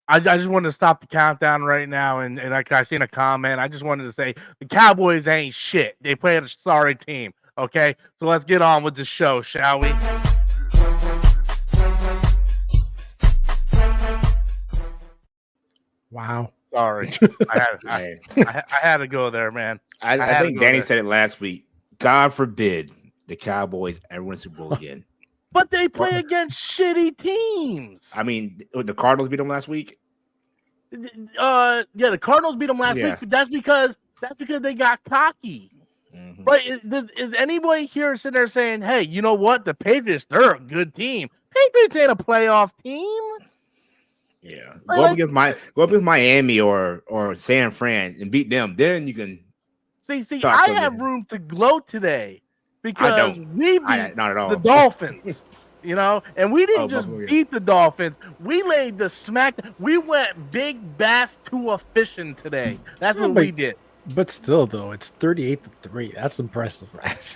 I just wanted to stop the countdown right now, and like I seen a comment. I just wanted to say the Cowboys ain't shit. They played a sorry team. Okay, so let's get on with the show, shall we? Wow. Sorry, I had to go there, man. I think Danny said it last week. God forbid the Cowboys ever win Super Bowl again. But they play against shitty teams. I mean, the Cardinals beat them last week. Yeah, the Cardinals beat them last week. But that's because they got cocky. Mm-hmm. Right? Is anybody here sitting there saying, "Hey, you know what? The Patriots, they're a good team. Patriots ain't a playoff team." Yeah, go up against Miami or San Fran and beat them. Then you can see. I have room to gloat today because we beat the Dolphins. You know, and we didn't just beat the Dolphins. We laid the smack. We went big bass to a fishing today. That's what we did. But still, though, it's 38-3. That's impressive, right?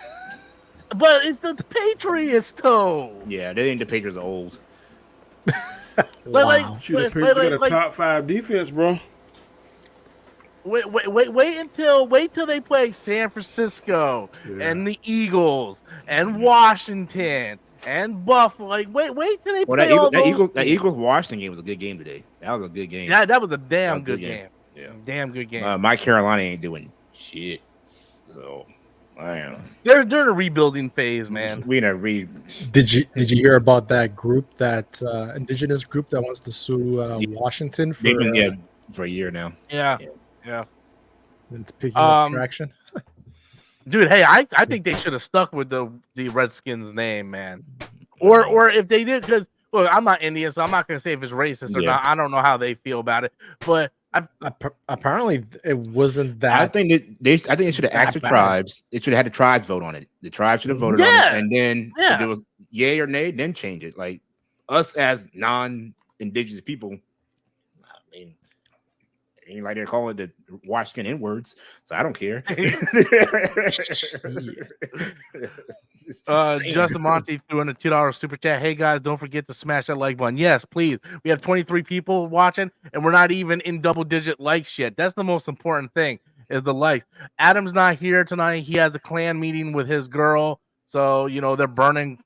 But it's the Patriots, though. Yeah, they think the Patriots are old. Wow. Patriots got a top 5 defense, bro. Wait till they play San Francisco and the Eagles and Washington and Buffalo. Wait till they play that Eagles Washington game was a good game today. That was a good game. Yeah, that was a damn good game. Yeah, damn good game. My Carolina ain't doing shit, so I don't know. They're in a rebuilding phase, man. We in a Did you hear about that group, that indigenous group that wants to sue Washington for for a year now? Yeah. It's picking up traction. Dude, hey, I think they should have stuck with the Redskins name, man. Or if they did, because look, I'm not Indian, so I'm not gonna say if it's racist or not. I don't know how they feel about it, but apparently it wasn't that. I think they should have asked the tribes. It should have had the tribes vote on it. The tribes should have voted on it, and then if it was yay or nay, then change it. Like us as non-indigenous people, I mean, it ain't like they're calling it the Washington N-words, so I don't care. Justin Monty doing a $2 super chat. Hey guys, don't forget to smash that like button. Yes, please. We have 23 people watching, and we're not even in double-digit likes yet. That's the most important thing, is the likes. Adam's not here tonight. He has a clan meeting with his girl, so they're burning,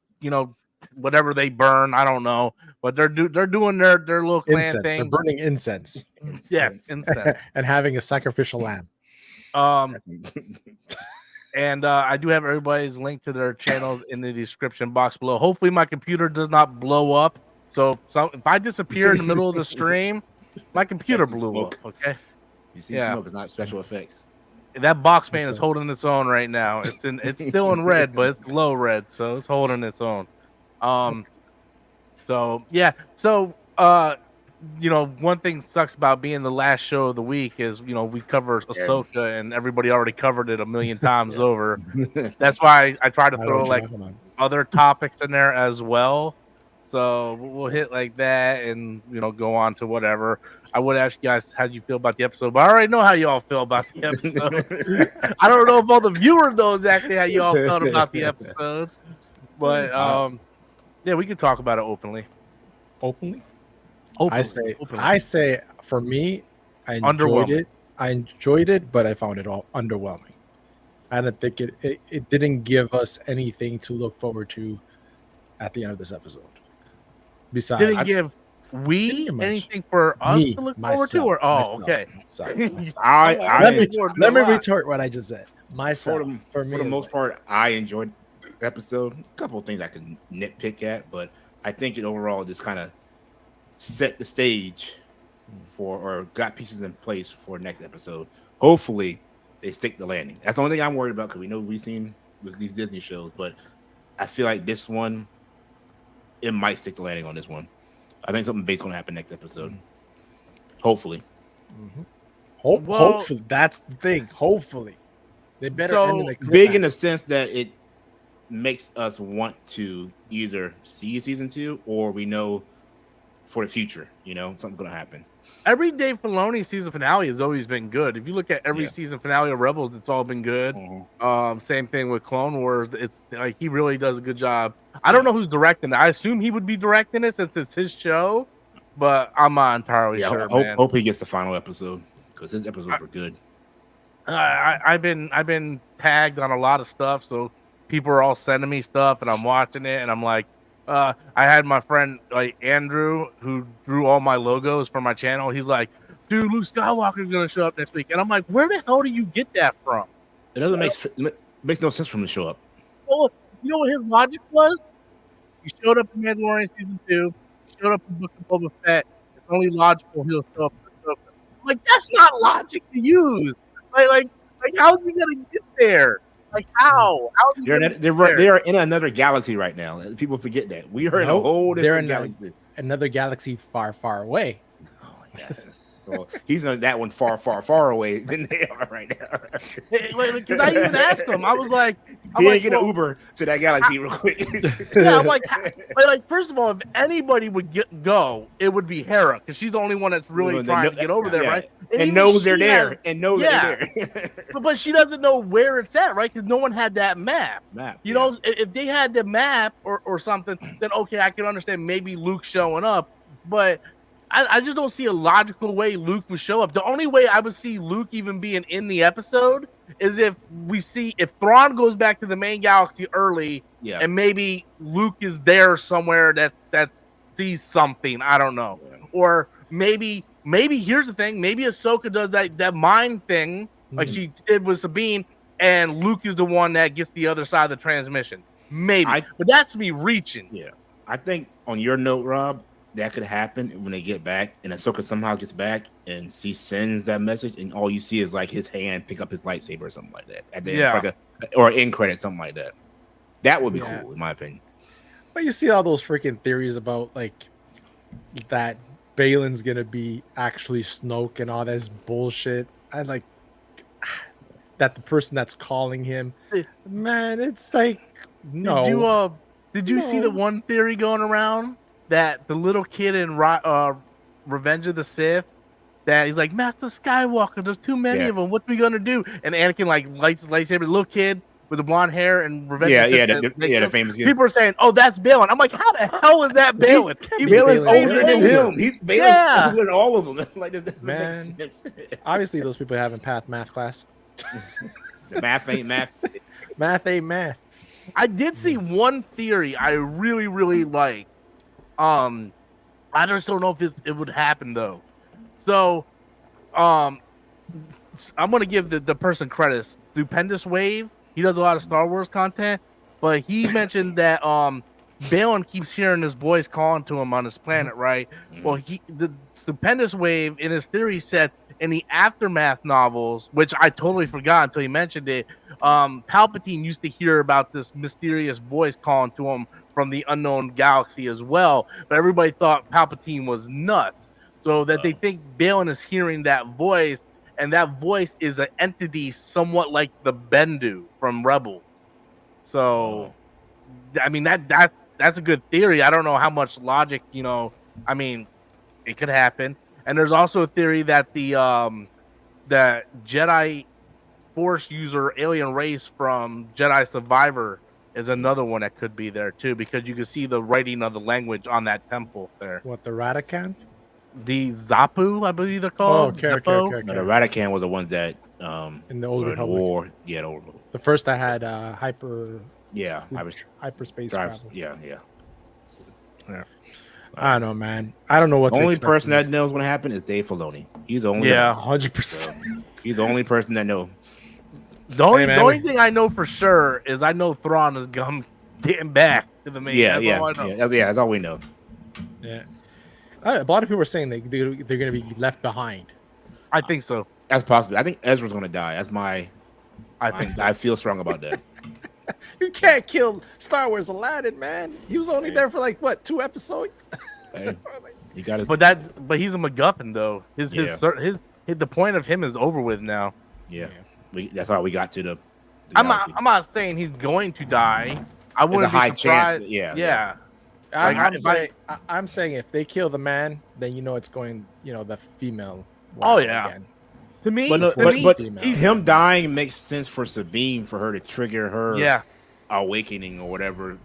whatever they burn. I don't know, but they're doing their little clan incense. thing. They're burning incense. Yes, incense, and having a sacrificial lamb. And I do have everybody's link to their channels in the description box below. Hopefully my computer does not blow up. So if I disappear in the middle of the stream, my computer blew up. Okay. You see smoke, it's not special effects. That box fan is holding its own right now. It's still in red, but it's low red, so it's holding its own. One thing sucks about being the last show of the week is, we cover Ahoska and everybody already covered it a million times over. That's why I try to throw other topics in there as well. So we'll hit like that and, go on to whatever. I would ask you guys how you feel about the episode, but I already know how you all feel about the episode. I don't know if all the viewers know exactly how you all felt about the episode, but we can talk about it openly. Openly? I say for me, I enjoyed it. I enjoyed it, but I found it all underwhelming. I don't think it didn't give us anything to look forward to at the end of this episode. Besides, didn't give anything for us to look forward to, or okay. Let me retort what I just said. For the most part, I enjoyed the episode. A couple of things I could nitpick at, but I think it overall just kind of set the stage or got pieces in place for next episode. Hopefully they stick the landing. That's the only thing I'm worried about, because we know we've seen with these Disney shows, but I feel like this one, it might stick the landing on this one. I think something base's gonna happen next episode. Hopefully. Mm-hmm. Hopefully, that's the thing. Hopefully they better end it big in the sense that it makes us want to either see season 2, or we know for the future, something's gonna happen. Every Dave Filoni season finale has always been good. If you look at every season finale of Rebels, it's all been good. Mm-hmm. Same thing with Clone Wars. It's like he really does a good job. I don't know who's directing it. I assume he would be directing it since it's his show. but I'm not entirely sure. Hope he gets the final episode because his episodes were good. I've been tagged on a lot of stuff, so people are all sending me stuff, and I'm watching it, and I'm like, I had my friend like Andrew who drew all my logos for my channel. He's like, dude, Luke Skywalker's gonna show up next week, and I'm like, where the hell do you get that from? It doesn't makes no sense for him to show up. Well, you know what his logic was? He showed up in Mandalorian season 2. He showed up in Book of Boba Fett. It's only logical he'll show up in Ahsoka. I'm like, that's not logic to use. Like, how's he gonna get there? Like, how? They are in another galaxy right now. People forget that we are in a whole different galaxy. Another galaxy far, far away. Oh my god. Well, he's on that one far, far, far away than they are right now. Because I even asked him, I was like, get an Uber to that galaxy real quick. Yeah, I'm like, first of all, if anybody would go, it would be Hera, because she's the only one that's really trying to get over there, right? And knows they're there. They're there. But she doesn't know where it's at, right? Because no one had that map. You know, if they had the map or something, then okay, I can understand maybe Luke showing up, but I just don't see a logical way Luke would show up. The only way I would see Luke even being in the episode is if Thrawn goes back to the main galaxy early, and maybe Luke is there somewhere that sees something. I don't know. Or maybe here's the thing. Maybe Ahsoka does that mind thing like she did with Sabine, and Luke is the one that gets the other side of the transmission. Maybe. But that's me reaching. Yeah. I think on your note, Rob, that could happen when they get back, and Ahsoka somehow gets back and she sends that message, and all you see is like his hand pick up his lightsaber or something like that at the end, or end credit, something like that. That would be cool, in my opinion. But you see all those freaking theories about like that Balin's gonna be actually Snoke and all this bullshit. I like that the person that's calling him, man. It's like no. Did you see the one theory going around? That the little kid in Revenge of the Sith, that he's like, Master Skywalker, there's too many of them. What are we gonna do? And Anakin like lights his lightsaber, the little kid with the blonde hair and Revenge of the Sith. The famous kid. People are saying, oh, that's Balin. I'm like, how the hell is that Balin? Balin's older than him. He's Balin's older than all of them. Like, that man, makes sense. Obviously, those people haven't passed math class. The math ain't math. Math ain't math. I did see one theory I really, really like. I just don't know if it would happen though. So, I'm gonna give the person credit. Stupendous Wave. He does a lot of Star Wars content, but he mentioned that Balin keeps hearing his voice calling to him on his planet, right? Well, the Stupendous Wave in his theory said in the Aftermath novels, which I totally forgot until he mentioned it. Palpatine used to hear about this mysterious voice calling to him from the unknown galaxy as well, but everybody thought Palpatine was nuts, so that they think Balin is hearing that voice, and that voice is an entity somewhat like the Bendu from Rebels. So, I mean that's a good theory. I don't know how much logic, I mean, it could happen. And there's also a theory that the Jedi Force user alien race from Jedi Survivor is another one that could be there too, because you can see the writing of the language on that temple there. What, the Radakan? The Zapu, I believe they're called. Okay. No, the Radakan were the ones that in the Old Republic war. Yeah, the Old Republic. The first that had hyperspace drives, travel. Yeah. I don't know, man. I don't know what. The only person that knows what happened is Dave Filoni. He's the only 100%. He's the only person that knows. The only thing I know for sure is I know Thrawn is getting back to the main. That's all we know. Yeah, a lot of people are saying they're going to be left behind. I think so. That's possible. I think Ezra's going to die. That's my. I feel strong about that. You can't kill Star Wars Aladdin, man. He was only there for like what, 2 episodes. You got to. But he's a MacGuffin though. The point of him is over with now. Yeah. That's how we got to the I'm not saying he's going to die. I wouldn't be surprised. Chance. Yeah. I'm saying if they kill the man, then it's going, the female. Again. To me, but him dying makes sense for Sabine, for her to trigger her awakening or whatever.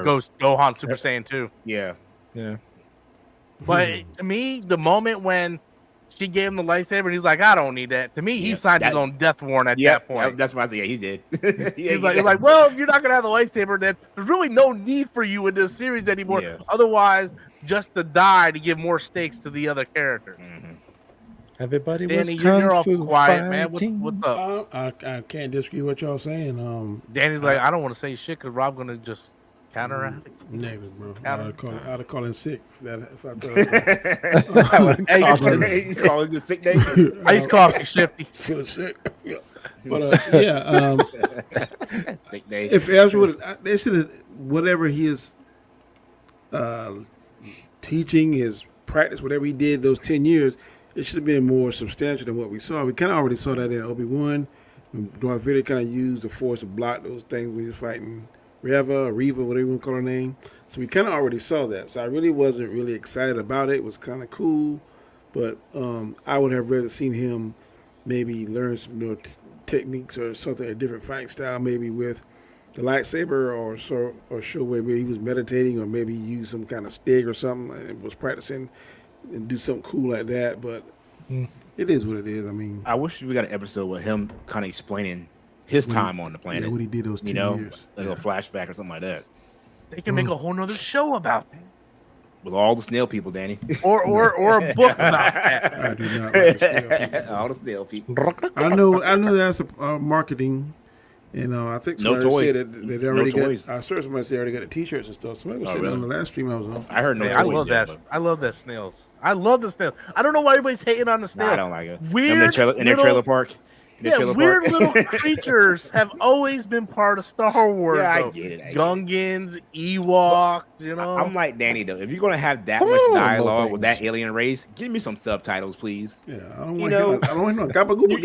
Ghost Gohan Super Saiyan 2. Yeah. But to me, the moment when she gave him the lightsaber and he's like, I don't need that. To me, he signed his own death warrant at that point. That's what I said. Yeah, he did. He's like, well, if you're not gonna have the lightsaber, then there's really no need for you in this series anymore. Yeah. Otherwise, just to die to give more stakes to the other characters. Mm-hmm. Everybody Danny, was you're all quiet, man. What's up? I can't disagree with what y'all saying. Danny's like, I don't want to say shit because Rob's gonna just counteract. Never, bro. I'd have called in sick. He's calling the sick name. Iced coffee, Shifty. Feeling sick. Yeah. But sick name. If they should have whatever his teaching, his practice, whatever he did those 10 years. It should have been more substantial than what we saw. We kind of already saw that in Obi-Wan. Darth Vader kind of used the Force to block those things when he was fighting Reva, whatever you want to call her name. So we kind of already saw that. So I really wasn't really excited about it. It was kind of cool. But I would have rather seen him maybe learn some techniques or something, a different fighting style, maybe with the lightsaber or show where maybe he was meditating or maybe use some kind of stick or something and was practicing and do something cool like that, but it is what it is. I mean, I wish we got an episode with him kind of explaining his time on the planet. Yeah, what he did those 2 years. Like a flashback or something like that. They can make a whole nother show about that. With all the snail people, Danny. Or a book about that. I do not like the snail people. All the snail people. I know that's a marketing. And I think somebody said that they already got. I saw somebody say they already got the T-shirts and stuff. Somebody was saying on the last stream I was on. I heard no. I love that. I love that snails. I love the snails. I don't know why everybody's hating on the snails. I don't like it. Weird in their trailer park. Weird little creatures have always been part of Star Wars. Yeah, I get it. Gungans, Ewoks, I'm like Danny though. If you're gonna have that much dialogue with that alien race, give me some subtitles, please. Yeah, I don't want no gabagool.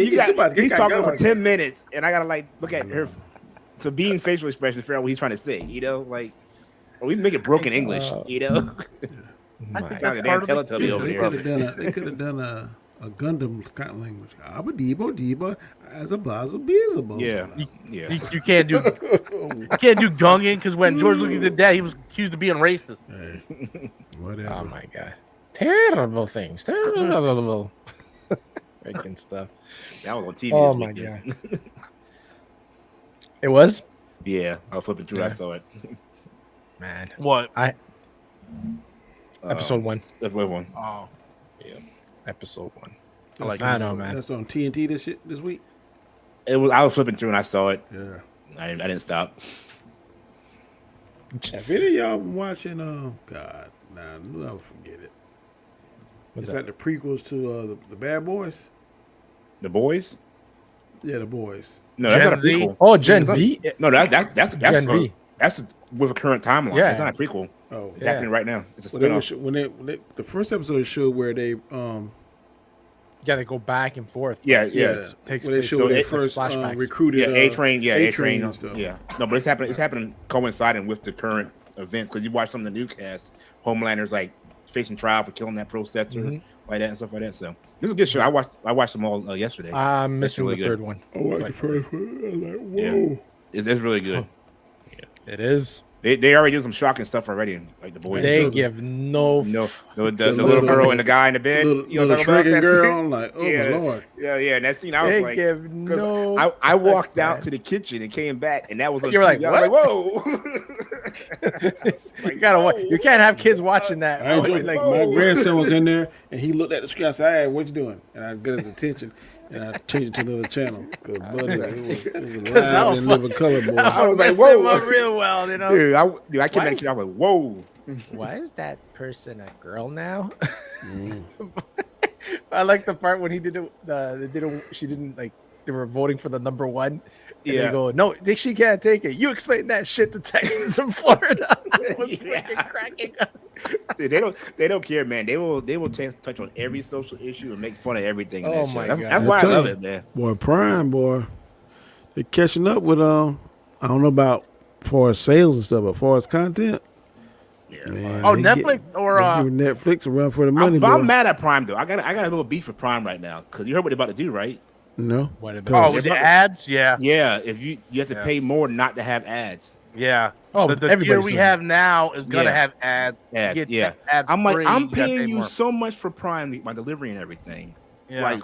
He's talking for 10 minutes, and I gotta look at her Sabine's facial expression to figure out what he's trying to say. Or we make it broken English. I think that's part of the Teletubby. They could have done a Gundam kind of language. Abba as a blaza beelzebub. Yeah. You can't do Gungan because when George Lucas did that, he was accused of being racist. Hey, whatever. Oh my god, terrible things, terrible freaking stuff. That was on TV. Oh my god, it was. Yeah, I was flipping through. Yeah. I saw it. Man, what? Episode 1. Episode 1. Oh, yeah. Episode 1. I know, man. That's on TNT this week. It was. I was flipping through and I saw it. Yeah. I didn't stop. Have any of y'all been watching? God, I'll forget it. Is that the prequels to the Bad Boys? The Boys? Yeah, the Boys. No, that's not a prequel. Oh, Gen V. No, that's Gen V. That's with a current timeline. Yeah. It's not a prequel. Oh, it's happening right now. It's a spinoff. When the first episode showed where they they go back and forth. Yeah. It takes place. So they first recruited. A-Train. Yeah, A-Train and stuff. Yeah. No, but it's happening coinciding with the current events because you watch some of the newscasts. Homelander's like facing trial for killing that protester, like that and stuff like that. So this is a good show. I watched them all yesterday. I'm missing the third one. I watched the first one. I was like, whoa. Yeah. It's really good. It is. They already did some shocking stuff already, like the Boys. They give no. The little girl and the guy in the bed. The shrinking girl. I'm like, oh my lord. Yeah. And that scene, I was like, give no. I walked out to the kitchen and came back, and that was. You were like, what? Whoa. You gotta watch. You can't have kids watching that. My grandson was in there, and he looked at the screen. I said, "Hey, what you doing?" And I got his attention. And I changed it to another channel because Buddy it was live and living color boy. I was like, "Whoa!" Real well, Dude, I came back. I was like, "Whoa!" Why is that person a girl now? I like the part when he did it. She didn't like. They were voting for the number 1. And they go, no, she can't take it. You explain that shit to Texas and Florida. I was freaking cracking up. Dude, they don't care, man. They will touch on every social issue and make fun of everything. Oh my god, that's why I love it, man. Boy, Prime, they're catching up with I don't know about far as sales and stuff, but far as content. Yeah. Man, Netflix or Netflix a run for the money. I'm mad at Prime though. I got a little beef for Prime right now because you heard what they're about to do, right? No. With the ads? Yeah. Yeah. If you have to pay more not to have ads. Yeah. Oh, the tier we have now is gonna have ads. Yeah. I'm like, I'm paying you so much for Prime, my delivery and everything. Yeah. Like,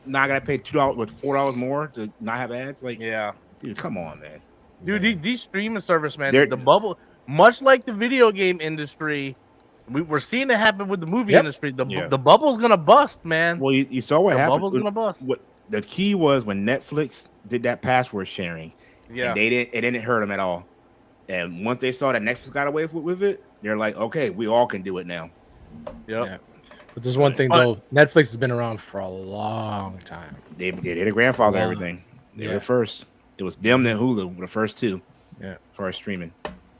now I gotta pay $2 with $4 more to not have ads. Like, yeah, dude, come on, man. Dude, these streaming service, man, the bubble, much like the video game industry, we're seeing it happen with the movie industry. The bubble's gonna bust, man. Well, you saw what happened. Bubble's gonna bust. What the key was when Netflix did that password sharing, and it didn't hurt them at all. And once they saw that Netflix got away with it, they're like, okay, we all can do it now. Yeah. But there's one thing though, Netflix has been around for a long time. They did a grandfather everything. They were first. It was them and Hulu were the first two. Yeah, for our streaming.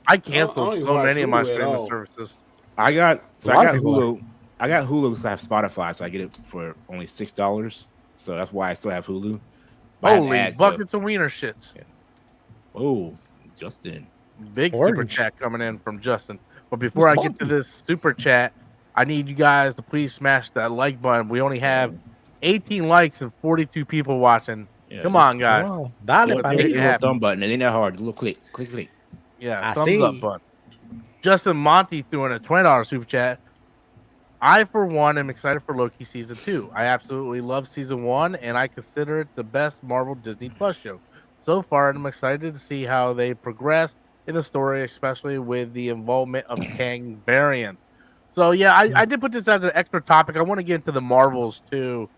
I canceled so many of my streaming services. I got Hulu. I got Hulu because I have Spotify, so I get it for only $6. So that's why I still have Hulu. But holy buckets of wiener shits. Yeah. Oh, Justin. Big super chat coming in from Justin. But before I get to this super chat, I need you guys to please smash that like button. We only have 18 likes and 42 people watching. Yeah, come on, guys. Hit the thumb button. It ain't that hard. A little click. Yeah, thumbs up button. Justin Monty threw in a $20 super chat. I, for one, am excited for Loki season 2. I absolutely love season 1, and I consider it the best Marvel Disney Plus show so far. And I'm excited to see how they progress in the story, especially with the involvement of Kang variants. So yeah, I did put this as an extra topic. I want to get into the Marvels too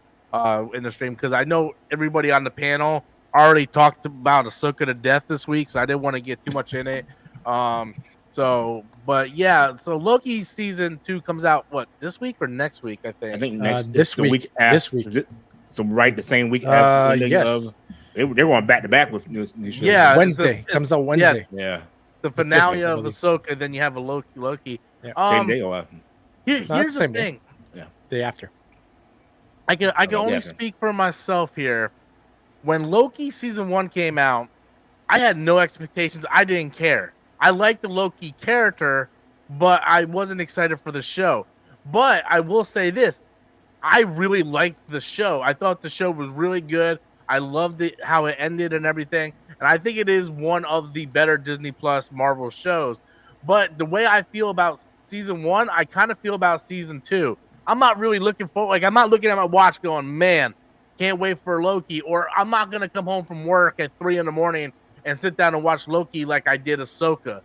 in the stream because I know everybody on the panel already talked about Ahsoka to death this week, so I didn't want to get too much in it. But yeah, so Loki season 2 comes out this week or next week? I think next this week. This week. So right, the same week. Yes, they're going back to back with new shows. Yeah, Wednesday comes out Wednesday. Yeah, the finale of Ahsoka, then you have a Loki. Yeah. Same day or here's the thing. Yeah, day after. I can only speak for myself here. When Loki season 1 came out, I had no expectations. I didn't care. I liked the Loki character, but I wasn't excited for the show. But I will say this. I really liked the show. I thought the show was really good. I loved it, how it ended and everything. And I think it is one of the better Disney Plus Marvel shows. But the way I feel about season 1, I kind of feel about season 2. I'm not really looking for, I'm not looking at my watch going, man, can't wait for Loki. Or I'm not going to come home from work at 3 a.m. and sit down and watch Loki like I did Ahsoka,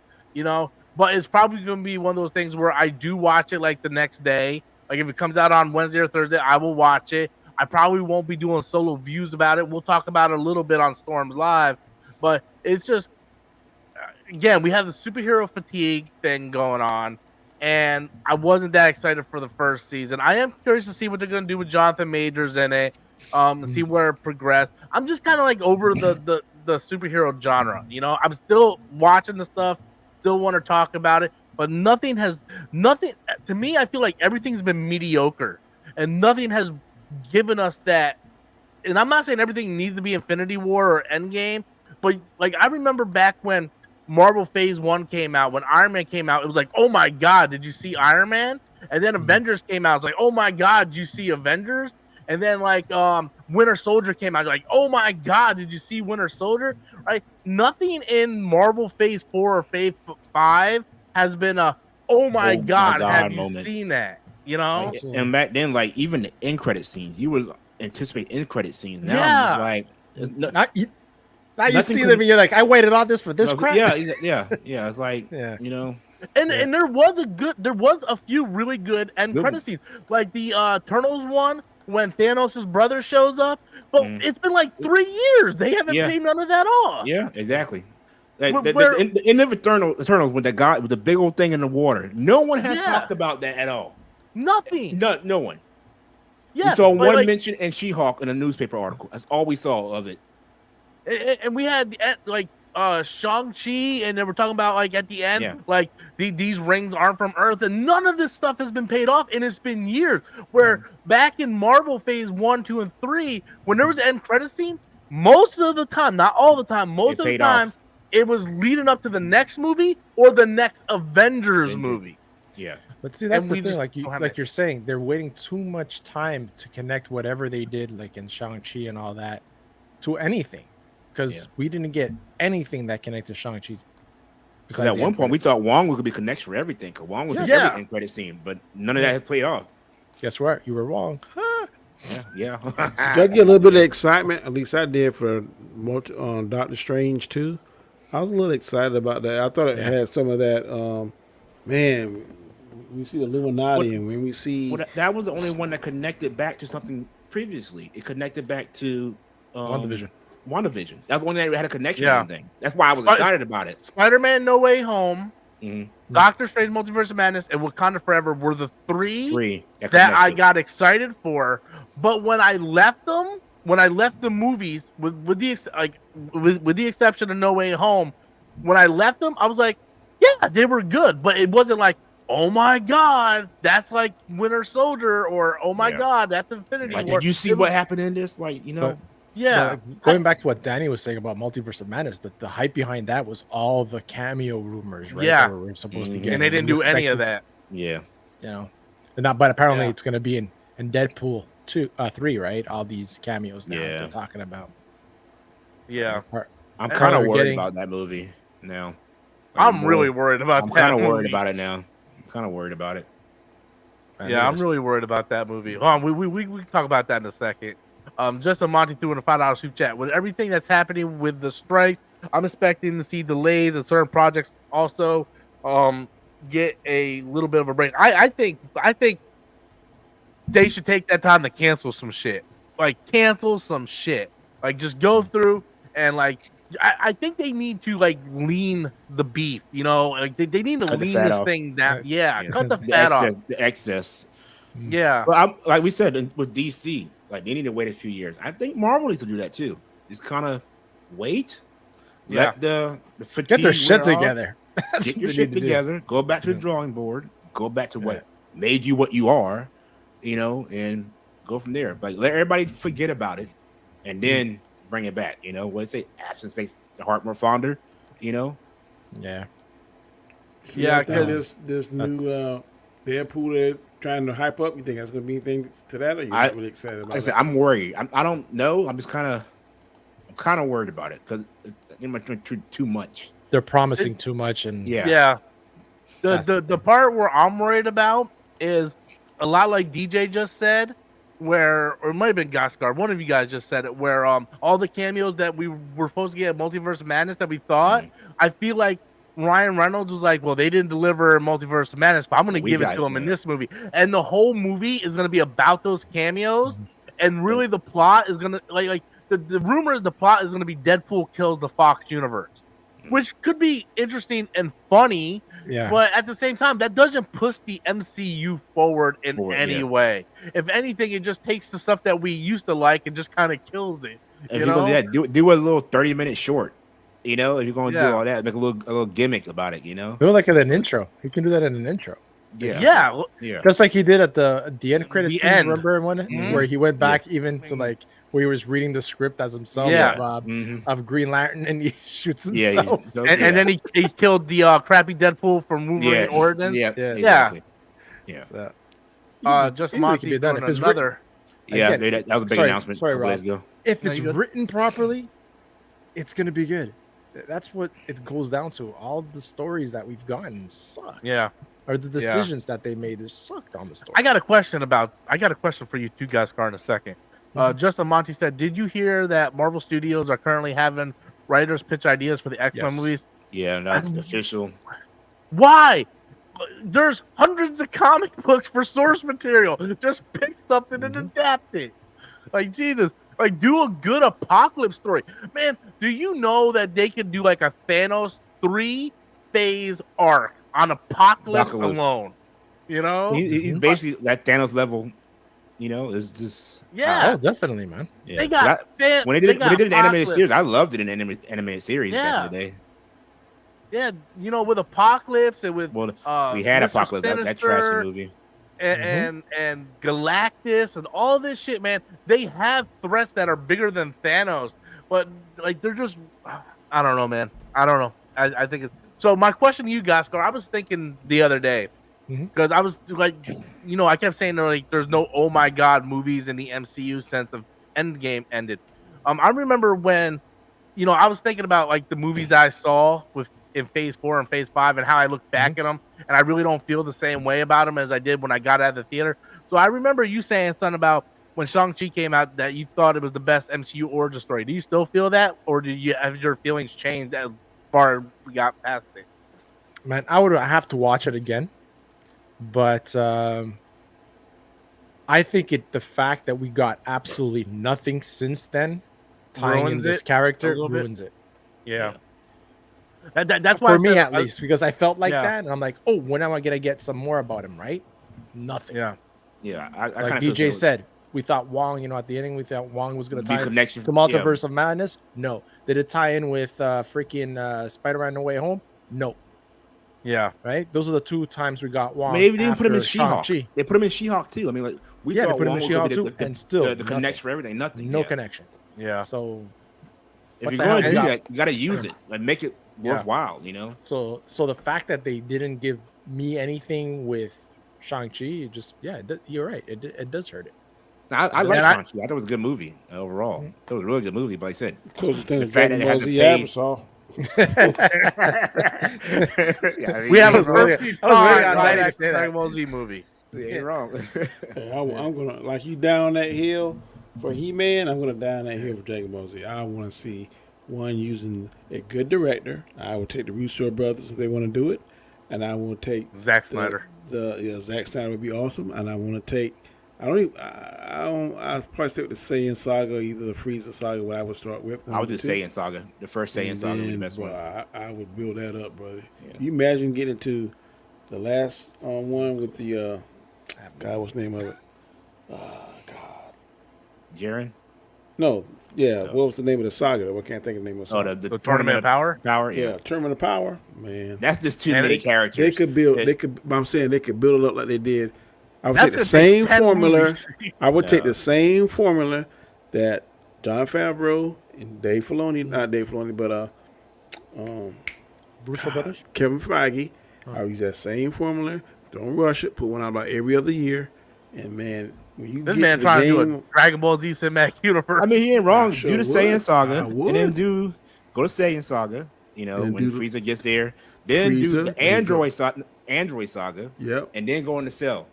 But it's probably going to be one of those things where I do watch it like the next day. Like if it comes out on Wednesday or Thursday, I will watch it. I probably won't be doing solo views about it. We'll talk about it a little bit on Storms Live. But it's just, again, we have the superhero fatigue thing going on. And I wasn't that excited for the first season. I am curious to see what they're going to do with Jonathan Majors in it. See where it progressed. I'm just kind of like over the superhero genre. I'm still watching the stuff, still want to talk about it, but nothing to me. I feel like everything's been mediocre and nothing has given us that. And I'm not saying everything needs to be Infinity War or Endgame, but I remember back when Marvel Phase 1 came out, when Iron Man came out, it was like, oh my God, did you see Iron Man? And then Avengers came out. It's like, oh my God, did you see Avengers? And then Winter Soldier came out. Like, oh my God, did you see Winter Soldier? Right? Nothing in Marvel Phase 4 or Phase 5 has been oh my God, have you seen that? And back then, even the end credit scenes, you would anticipate end credit scenes. Now it's now you see them and you're like, I waited on this for this crap. Yeah. It's like, And there was a few really good end credit scenes, like the Eternals one when Thanos' brother shows up. But it's been 3 years. They haven't paid none of that off. Yeah, exactly. In the Eternals with the guy with the big old thing in the water, no one has talked about that at all. Nothing. No one. Yeah, we saw one mention in She-Hulk in a newspaper article. That's all we saw of it. And we had Shang-Chi, and they were talking about at the end, these rings aren't from Earth, and none of this stuff has been paid off, and it's been years. Where back in Marvel Phase 1, 2, and 3, when there was an end credit scene, most of the time, not all the time, most of the time, it was leading up to the next movie or the next Avengers movie. Yeah. But see, that's the thing. Like you're saying, they're waiting too much time to connect whatever they did, in Shang-Chi and all that, to anything. Because we didn't get anything that connected Shang-Chi Because at one point we thought Wong was gonna be connected for everything. Because Wong was in every end credit scene, but none of that has played off. Guess what? You were wrong. Yeah. Did I get a little bit of excitement? At least I did for Doctor Strange 2. I was a little excited about that. I thought it had some of that. Man, we see the Illuminati, and when we see that was the only one that connected back to something previously. It connected back to WandaVision. That's the one that had a connection to anything. That's why I was excited about it. Spider-Man: No Way Home, Doctor Strange: Multiverse of Madness, and Wakanda Forever were the three that I got excited for. But when I left the movies, with the exception of No Way Home, when I left them, I was like, yeah, they were good, but it wasn't like, oh my god, that's like Winter Soldier, or oh my god, that's Infinity War. Did you see what happened in this? Going back to what Danny was saying about Multiverse of Madness, the hype behind that was all the cameo rumors, right? Yeah, that we were supposed to get, and they didn't do any of that. Yeah, but apparently it's going to be in Deadpool 3, right? All these cameos now they're talking about. Yeah, I'm kind of worried about that movie now. I'm really worried about that. I'm kind of worried about it now. I'm kind of worried about it. Yeah, I'm really worried about that movie. Hold on, we can talk about that in a second. Just a Monty threw in a $5 super chat. With everything that's happening with the strikes, I'm expecting to see delays in certain projects also get a little bit of a break. I think they should take that time to cancel some shit. Like, cancel some shit. Like, just go through and, like, I think they need to, like, lean the beef, you know? Like, they need to lean this thing down. Cut the fat off. The excess. Yeah. Well, like we said, with DC, like, they need to wait a few years. I think Marvel needs to do that, too. Just kind of wait. Let the fatigue get their shit together. Get your shit together. Go back to the drawing board. Go back to what made you what you are, you know, and go from there. Like, let everybody forget about it, and then bring it back. You know, what they say, absence makes the heart more fonder. You know. Yeah. Yeah. This new Deadpool they're trying to hype up. You think that's going to be anything to that, or you're not really excited about it? Like I said, I'm worried. I don't know. I'm kind of worried about it because it's too much. They're promising too much, and The part where I'm worried about is a lot like DJ just said, or it might have been Gascar. One of you guys just said it, where all the cameos that we were supposed to get at Multiverse of Madness that we thought, I feel like Ryan Reynolds was like, well, they didn't deliver Multiverse of Madness, but I'm going to give it to them in this movie. And the whole movie is going to be about those cameos, and really the plot is going to, like the rumor is the plot is going to be Deadpool kills the Fox universe, which could be interesting and funny. Yeah. But at the same time, that doesn't push the MCU forward in any way. If anything, it just takes the stuff that we used to like and just kind of kills it. If you're gonna do a little 30-minute short. You know, if you're going to do all that, make a little gimmick about it. You know, do it like in an intro. You can do that in an intro. Yeah. Just like he did at the end credit scene. Remember where he went back even to like where he was reading the script as himself of Green Lantern, and he shoots himself. And then he killed the crappy Deadpool from Wolverine Origins. Exactly. Just Monty be done. If it's another. That was a big announcement. Sorry, Rob. If it's written properly, it's gonna be good. That's what it goes down to. All the stories that we've gotten sucked. Yeah. Or the decisions that they made that sucked on the story. I got a question for you two guys, Car, in a second. Justin Monty said, did you hear that Marvel Studios are currently having writers pitch ideas for the X-Men movies? Yeah, that's official. Why? There's hundreds of comic books for source material. Just pick something and adapt it. Like, Jesus. Like, do a good Apocalypse story. Man, do you know that they could do like a Thanos 3-phase arc on Apocalypse alone? You know? He's basically that Thanos level, you know, is just... Yeah. Oh, definitely, man. Yeah. They got... When they did an animated series, I loved it in animated series back in the day. Yeah, you know, with Apocalypse and with... we had Mr. Apocalypse, that trashy movie. And Galactus and all this shit, man. They have threats that are bigger than Thanos, but like they're just, I don't know, man. I don't know. I think it's so. My question to you guys, I was thinking the other day because I was like, you know, I kept saying like there's no oh my god movies in the MCU since of Endgame ended. I remember when I was thinking about like the movies that I saw in Phase 4 and Phase 5 and how I look back at them, and I really don't feel the same way about them as I did when I got out of the theater. So I remember you saying something about when Shang-Chi came out that you thought it was the best MCU origin story. Do you still feel that, or have your feelings changed as far as we got past it? Man, I would have to watch it again, but I think the fact that we got absolutely nothing since then, tying in this character, ruins it. Yeah. That's why for me at least, because I felt like that, and I'm like, oh, when am I gonna get some more about him? Right? Nothing. Yeah. I like BJ said, we thought Wong. At the ending, we thought Wong was gonna tie in to Multiverse of Madness. No. Did it tie in with freaking Spider-Man No Way Home? No. Yeah. Right. Those are the 2 times we got Wong. Maybe they didn't put him in She-Hulk. They put him in She-Hulk too. I mean, like we thought they put him in She-Hulk too, and still the connection for everything. Nothing. No connection. Yeah. So if you're going to do that, you got to use it and make it worthwhile. So the fact that they didn't give me anything with Shang-Chi, you're right. It does hurt it. I like Shang-Chi. I thought it was a good movie overall. It was a really good movie, but like I said, closest thing to Dragon Ball Z ever saw. We have a really Dragon Ball Z movie. Yeah, you're wrong. I'm gonna like you down that hill for He-Man. I'm gonna down that hill for Dragon Ball Z. I want to see one using a good director. I will take the Russo brothers if they want to do it, and I will take Zack Snyder. Zack Snyder would be awesome, and I want to take. I'll probably stick with the Saiyan saga, either the Frieza saga, what I would start with. I would just Saiyan saga. The first Saiyan saga would be the best one. I would build that up, brother. Yeah. Can you imagine getting to the last one with the God, what's the name of it? God. Jiren? No. Yeah. What was the name of the saga? I can't think of the name of the saga. The Tournament of Power? Yeah, Tournament of Power. Man. That's just too many characters. They could build I'm saying they could build it up like they did. I would take the same formula. I would take the same formula that Jon Favreau and Dave Filoni, not Dave Filoni, but Russo brothers, Kevin Feige. I would use that same formula. Don't rush it. Put one out about every other year. And man, when you this man trying to do a Dragon Ball Z cinematic universe. I mean, he ain't wrong. Do the Saiyan saga, and then go to Saiyan saga. When Frieza gets there, then do the Android saga. Yep. And then go into Cell.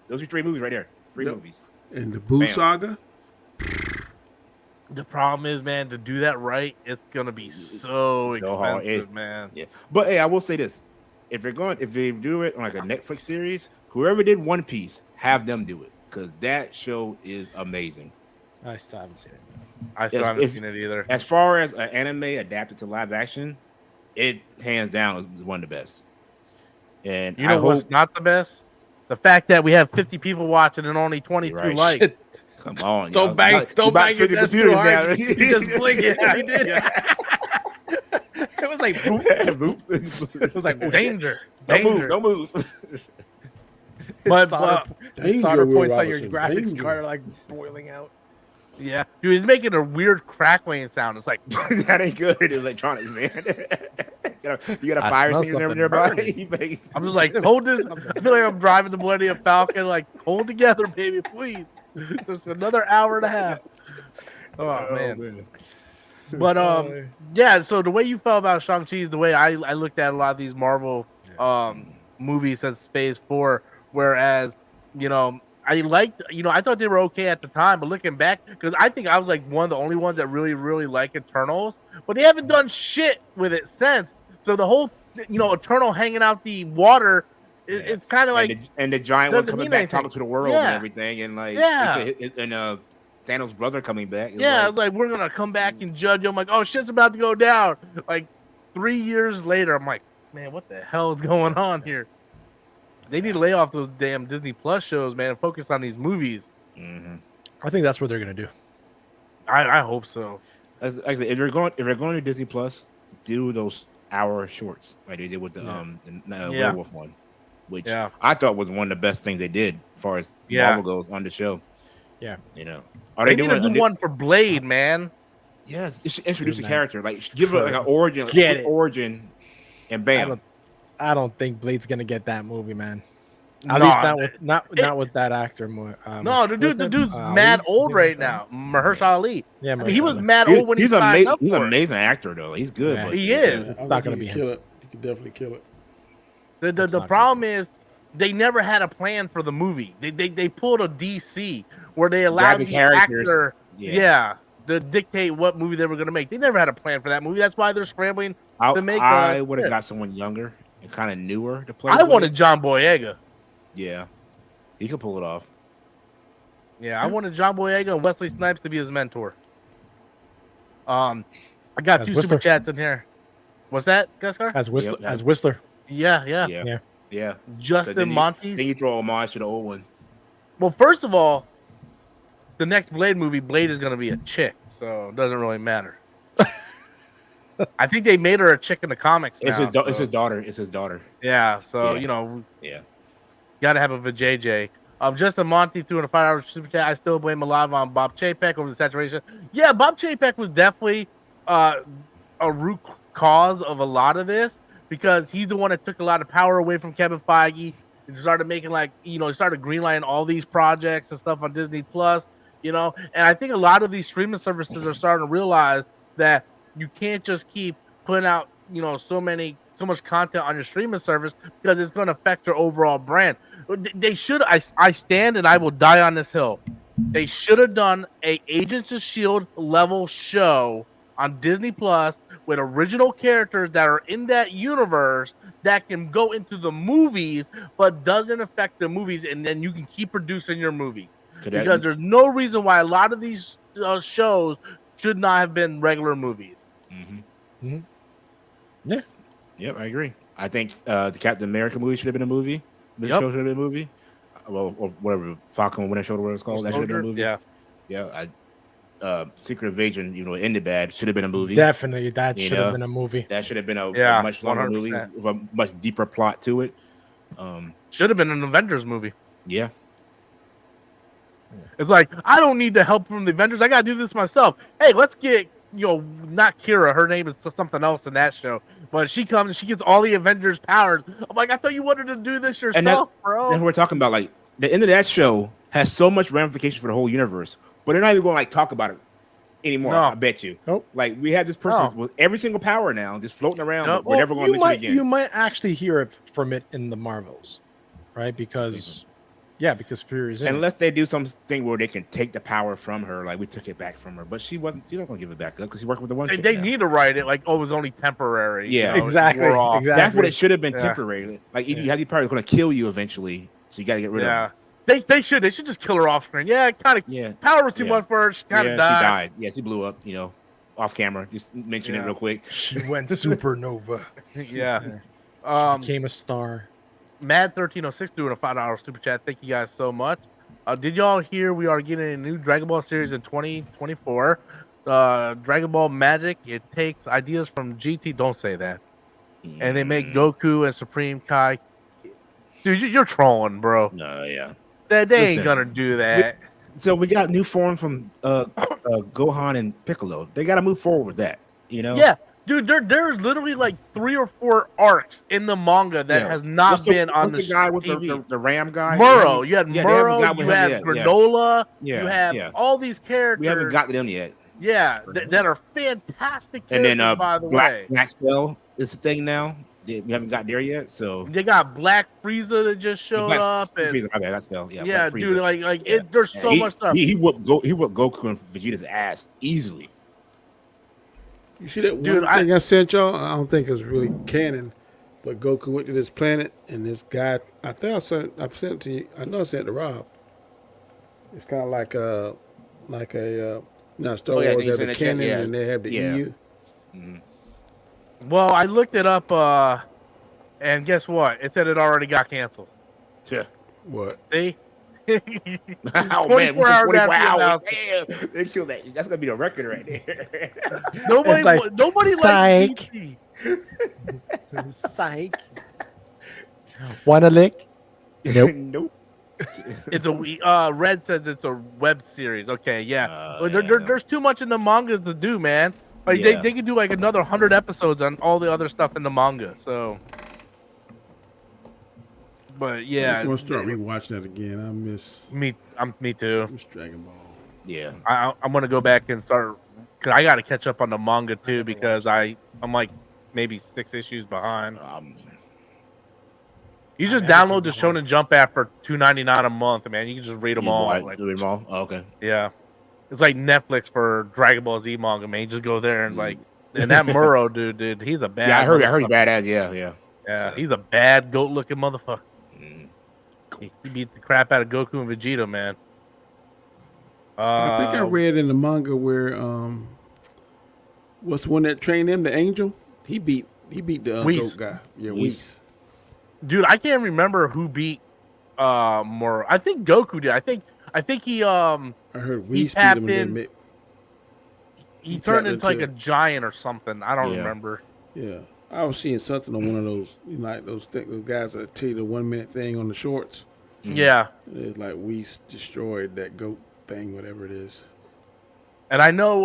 Those are 3 movies right there. 3 movies. And the Boo saga. The problem is, man, to do that right, it's gonna be so expensive, man. Yeah. But hey, I will say this: if they do it on like a Netflix series, whoever did One Piece, have them do it because that show is amazing. I still haven't seen it. I still haven't seen it either. As far as an anime adapted to live action, it hands down is one of the best. And you know what's not the best? The fact that we have 50 people watching and only 22 likes. Come on, don't bang your desk too hard. You just blink it. He did. It was like boop. It was like danger. Don't move. But solder points on your graphics card are like boiling out. Yeah, dude, he's making a weird crackling sound. It's like that ain't good. Electronics, man. You got a fire scene nearby. I'm just like, hold this. I feel like I'm driving the Millennium Falcon. Like, hold together, baby, please. Just another hour and a half. Oh man. But yeah. So the way you felt about Shang-Chi is the way I looked at a lot of these Marvel movies since Phase 4. Whereas, I liked, I thought they were okay at the time, but looking back, because I think I was like one of the only ones that really, really like Eternals, but they haven't done shit with it since. So the whole, Eternal hanging out the water, it's kind of like, and the giant one coming back talking to the world and everything, and like, and Thanos' brother coming back. It's like we're gonna come back and judge you. I'm like, oh, shit's about to go down. Like 3 years later, I'm like, man, what the hell is going on here? They need to lay off those damn Disney Plus shows, man, and focus on these movies. Mm-hmm. I think that's what they're gonna do. I hope so. Actually, if they're going to Disney Plus, do those hour shorts like they did with the werewolf one, which I thought was one of the best things they did as far as Marvel goes on the show. Yeah, are they doing a new one for Blade, man? Yes, it should introduce a character, like give it like an origin, and bam. I don't think Blade's gonna get that movie, man. At least not with that actor. More. No, the dude's mad old right now. Mahershala Ali. Yeah, I mean, he was mad old when he signed up. He's an amazing actor, though. He's good. Yeah, but he is. It's not going to be kill him. it. He could definitely kill it. The problem is they never had a plan for the movie. They pulled a DC where they allowed the actor, to dictate what movie they were going to make. They never had a plan for that movie. That's why they're scrambling to make. I would have got someone younger and kind of newer to play. I wanted John Boyega. Yeah, he could pull it off. Yeah, I wanted John Boyega and Wesley Snipes to be his mentor. I got two super chats in here. What's that, Guskar? As Whistler. Yeah. Justin Montes. Then you throw homage to the old one. Well, first of all, the next Blade movie, Blade is going to be a chick, so it doesn't really matter. I think they made her a chick in the comics now. It's his daughter. It's his daughter. Yeah, so, got to have a vajayjay. Justin Monty threw in a 5-hour super chat. I still blame a lot on Bob Chapek over the saturation. Yeah, Bob Chapek was definitely a root cause of a lot of this because he's the one that took a lot of power away from Kevin Feige and started making started greenlighting all these projects and stuff on Disney Plus, and I think a lot of these streaming services are starting to realize that you can't just keep putting out, so much content on your streaming service because it's going to affect your overall brand. They should. I stand and I will die on this hill. They should have done a Agents of S.H.I.E.L.D. level show on Disney Plus with original characters that are in that universe that can go into the movies but doesn't affect the movies, and then you can keep producing your movie. Because there's no reason why a lot of these shows should not have been regular movies. Yes. Yep, I agree. I think the Captain America movie should have been a movie. The show should have been a movie. Well, or whatever, Falcon Winter Soldier, what it's called. That should have been a movie. Yeah. Secret Invasion, it ended bad. Should have been a movie. Definitely, that should have been a movie. That should have been a much longer 100%. Movie with a much deeper plot to it. Should have been an Avengers movie. Yeah. It's like, I don't need the help from the Avengers. I gotta do this myself. Hey, let's get not Kira. Her name is something else in that show. But she comes and she gets all the Avengers powers. I'm like, I thought you wanted to do this yourself, bro. And we're talking about like the end of that show has so much ramification for the whole universe, but they're not even going to talk about it anymore. No. I bet you. Nope. Like we have this person with every single power now, just floating around. But we're never going to mention it again. You might actually hear it from it in the Marvels, right? Because Fury is in unless they do something where they can take the power from her, like we took it back from her, but she's not going to give it back because she's working with the one. They need to write it like, it was only temporary. Yeah, exactly. That's what it should have been temporary. Like you have the power going to kill you eventually, so you got to get rid of her. They should just kill her off screen. Power was too much for her. She kind of died. She died. Yeah, she blew up. Off camera. Just mention it real quick. She went supernova. She became a star. Mad 1306 doing a $5 super chat. Thank you guys so much. Did y'all hear we are getting a new Dragon Ball series in 2024? Dragon Ball Magic. It takes ideas from GT. Don't say that. And they make Goku and Supreme Kai. Dude, you're trolling, bro. No, yeah. They ain't gonna do that. So we got new form from Gohan and Piccolo. They got to move forward with that. Yeah. Dude, there's literally like 3 or 4 arcs in the manga that has not been on the guy with TV. the Ram guy? Muro. You had Muro, you had Granola, you have all these characters. We haven't got to them yet. Yeah, that are fantastic characters, and then by the way. Black Cell is the thing now. We haven't got there yet, so they got Black Frieza that just showed up. And Frieza, okay, that's Cell. Yeah, dude, there's so much stuff. He whooped Goku and Vegeta's ass easily. You see that one thing I sent y'all? I don't think it's really canon, but Goku went to this planet and this guy. I think I sent it to you. I know I sent it to Rob. It's kind of like a Star Wars has the canon and they have the EU. Mm-hmm. Well, I looked it up, and guess what? It said it already got canceled. Yeah. What? See? Oh man, 24 hours. Damn, they killed that. That's gonna be the record right there. Nobody likes DC. Psych. Wanna lick? Nope. Nope. It's a Red says it's a web series. Okay, there's too much in the mangas to do, man. Like they could do like another 100 episodes on all the other stuff in the manga. So But yeah, I'm gonna start rewatching that again. I miss me too. Miss Dragon Ball. Yeah, I'm gonna go back and start. Cause I got to catch up on the manga too because I'm like maybe 6 issues behind. You just download the Shonen Jump app for $2.99 a month, man. You can just read them all. Read them all. Oh, okay. Yeah, it's like Netflix for Dragon Ball Z manga, man. You just go there and and that Muro dude, he's a bad. Yeah, I heard he's badass. Yeah. He's a bad goat-looking motherfucker. He beat the crap out of Goku and Vegeta, man. I think I read in the manga where what's the one that trained him, the Angel? He beat the goat guy. Yeah, Whis. Dude, I can't remember who beat Moro. I think Goku did. I think he I heard Whis beat him in. He turned into like a giant or something. I don't remember. Yeah. I was seeing something on one of those, those guys that tell you the 1 minute thing on the shorts. Yeah. It's like Whis destroyed that goat thing, whatever it is. And I know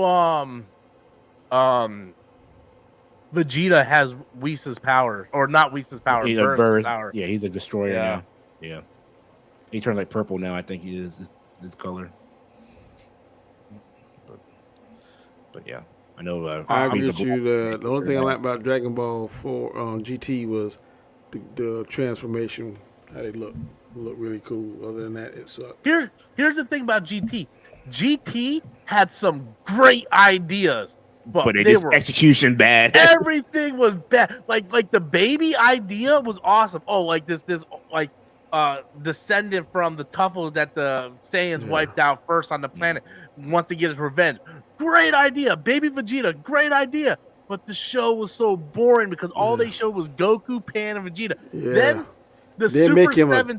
Vegeta has Whis' power, or not Whis' power, he's Burst's power. Yeah, he's a destroyer now. Yeah. He turns like purple now, I think he is his color. But yeah. I know. I agree with you. The only thing I like about Dragon Ball 4 GT was the transformation, how they look really cool. Other than that, it sucked. Here's the thing about GT. GT had some great ideas, but they were execution bad. Everything was bad. Like the baby idea was awesome. Oh, like this descendant from the Tuffles that the Saiyans wiped out first on the planet wants to get his revenge. Great idea. Baby Vegeta, great idea. But the show was so boring because all they showed was Goku, Pan, and Vegeta. Yeah. Then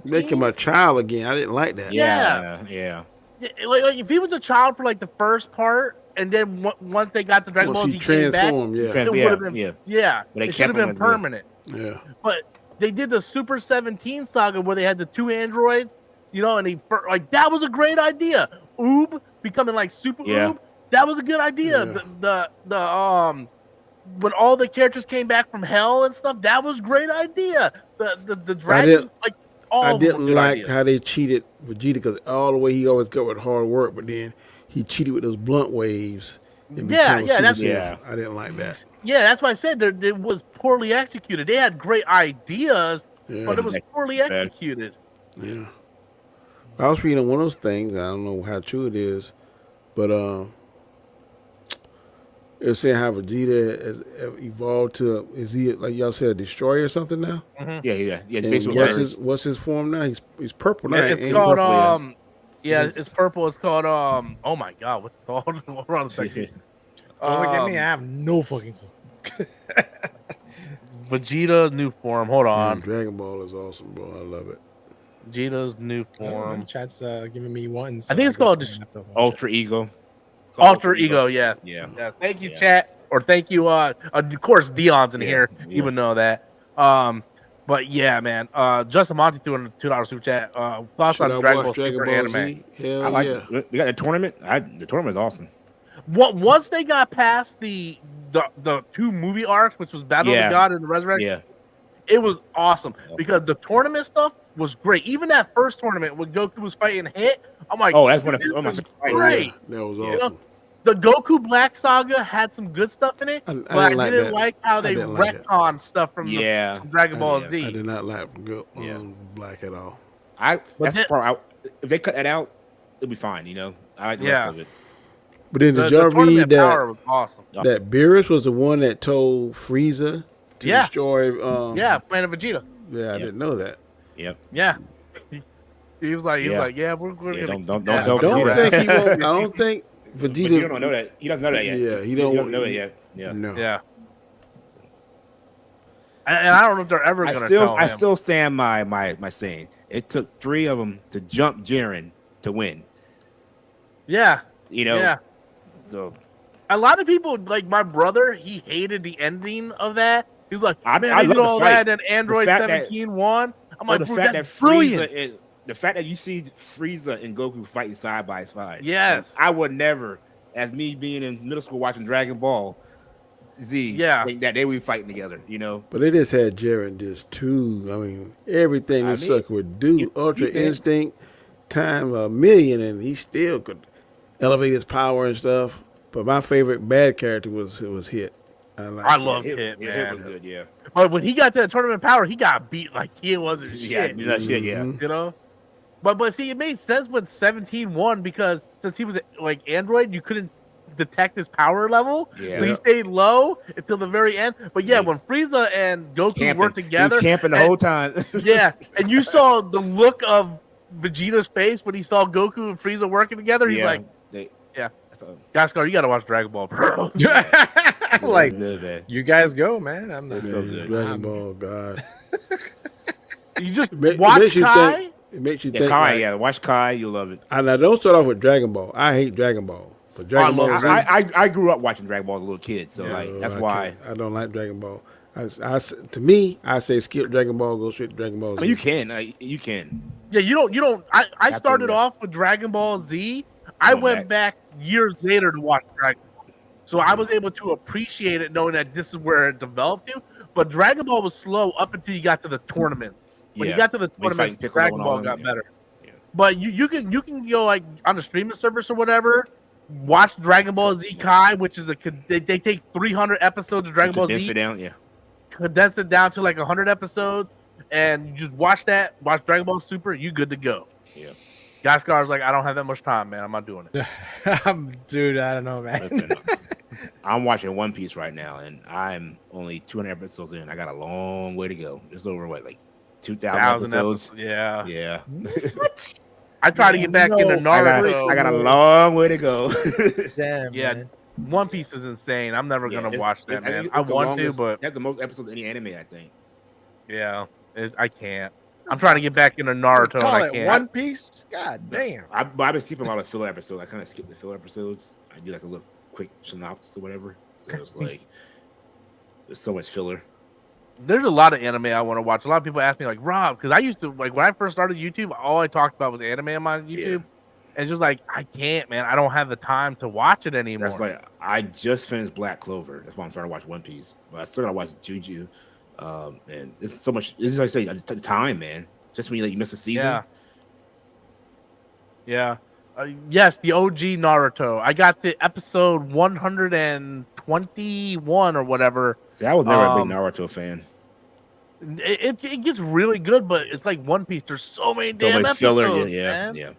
make him a child again. I didn't like that. Yeah. Like if he was a child for like the first part, and then once they got the Dragon Balls, he came back. It should have been permanent. Yeah. But they did the Super 17 saga where they had the 2 androids, and that was a great idea. Oob becoming like Super Oob, that was a good idea. Yeah. The when all the characters came back from hell and stuff, that was a great idea. The dragons, I didn't like how they cheated Vegeta because all the way he always got with hard work, but then he cheated with those blunt waves. I didn't like that. Yeah, that's why I said it was poorly executed. They had great ideas, but it was poorly executed. Yeah. I was reading one of those things. I don't know how true it is, but it was saying how Vegeta has evolved to, is he, like y'all said, a destroyer or something now? Mm-hmm. Yeah. Basically, what's his form now? He's purple now. It's called purple, it's purple. It's called oh my god, what's it called? Hold on a second. Don't look at me. I have no fucking clue. Vegeta new form. Hold on. Dragon Ball is awesome, bro. I love it. Vegeta's new form. Chat's giving me one. So I think it's called Ultra Ego. Alter Ego, yes. Yeah. Thank you, chat. Or thank you, of course, Dion's in here. You would know that. But yeah, man. Justin Monty threw in a $2 super chat. Thoughts on Dragon Ball Super anime? I like it. We got the tournament. The tournament is awesome. Once they got past the 2 movie arcs, which was Battle of the God and the Resurrection, it was awesome because the tournament stuff was great. Even that first tournament when Goku was fighting Hit, I'm like, that's one of great. That was awesome. The Goku Black Saga had some good stuff in it, but I didn't like how they retconned stuff from Dragon Ball Z. I did not like Black at all. That's the part. If they cut that out, it'll be fine. I like the rest of it. But then did y'all read that? Was awesome. That Beerus was the one that told Frieza to destroy. Planet Vegeta. Yeah, I didn't know that. Yep. Yeah. He was like, we're gonna. Don't tell Vegeta. I don't think Vegeta. You don't know that. He doesn't know that yet. Yeah, he don't know it yet. Yeah. No. Yeah. And I don't know if they're ever gonna. I still stand my saying. It took 3 of them to jump Jiren to win. Yeah. Yeah. So a lot of people, like my brother, he hated the ending of that. He's like, I did all that, and Android 17 won. I'm like, the fact that Frieza, the fact that you see Frieza and Goku fighting side by side. Yes. I would never, as me being in middle school watching Dragon Ball, Z. Yeah. That they were fighting together, But they just had Jiren just too. I mean, everything this sucker would do, Ultra Instinct, time a million, and he still could elevate his power and stuff. But my favorite bad character was Hit. I love Hit, man. Hit was good, yeah. But when he got to the tournament power, he got beat like he wasn't shit. Yeah, shit, yeah. You know? But see, it made sense when 17 won because since he was like Android, you couldn't detect his power level. Yeah. So he stayed low until the very end. But yeah, when Frieza and Goku worked together. He was camping the whole time. Yeah. And you saw the look of Vegeta's face when he saw Goku and Frieza working together. He's like, yeah. Gaskar, you gotta watch Dragon Ball, bro. Like, you guys go, man. I'm not so good. Dragon Ball, God. You just watch Kai. It makes you think. Kai, watch Kai. You'll love it. And I don't start off with Dragon Ball. I hate Dragon Ball. But Dragon Ball. I grew up watching Dragon Ball as a little kid, so that's why I don't like Dragon Ball. To me, I say skip Dragon Ball, go straight to Dragon Ball Z. I mean, you can. Yeah, you don't. I started off with Dragon Ball Z. I went back years later to watch Dragon Ball, so I was able to appreciate it, knowing that this is where it developed to. But Dragon Ball was slow up until you got to the tournaments. When you got to the tournaments, Dragon Ball got better. Yeah. But you can go like on the streaming service or whatever. Watch Dragon Ball Z Kai, which is they take 300 episodes of Dragon Ball Z. Condense it down to like 100 episodes, and you just watch that. Watch Dragon Ball Super. You good to go. Yeah. Gaskar's like, I don't have that much time, man. I'm not doing it. Dude, I don't know, man. Listen, I'm watching One Piece right now, and I'm only 200 episodes in. I got a long way to go. It's over like 2,000 episodes. Yeah. What? I try to get back into Naruto. I got a long way to go. Damn, yeah. Man. One Piece is insane. I'm never gonna watch that, man. I want to, but that's the most episodes of any anime, I think. Yeah, I can't. I'm trying to get back into Naruto. And I can't. One Piece? God damn. I've been skipping a lot of filler episodes. I kind of skip the filler episodes. I do like a little quick synopsis or whatever. So it's like there's so much filler. There's a lot of anime I want to watch. A lot of people ask me, like, Rob, because I used to, like, when I first started YouTube, all I talked about was anime on my YouTube. Yeah. And it's just like, I can't, man. I don't have the time to watch it anymore. That's like, I just finished Black Clover. That's why I'm starting to watch One Piece. But I still got to watch Juju. And it's so much, it's like I say, the time, man. Just when you miss a season. Yeah. Yes, the OG Naruto. I got to episode 121 or whatever. See, I was never a big Naruto fan. It gets really good, but it's like One Piece. There's so many damn episodes, man.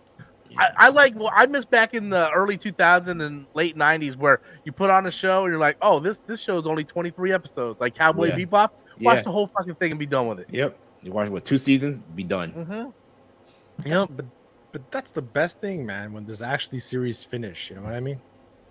I miss back in the early 2000s and late 90s where you put on a show and you're like, oh, this show is only 23 episodes. Like Cowboy Bebop. Watch the whole fucking thing and be done with it. Yep. You watch 2 seasons, be done. Mm-hmm. Yep. But that's the best thing, man, when there's actually series finish. You know what I mean?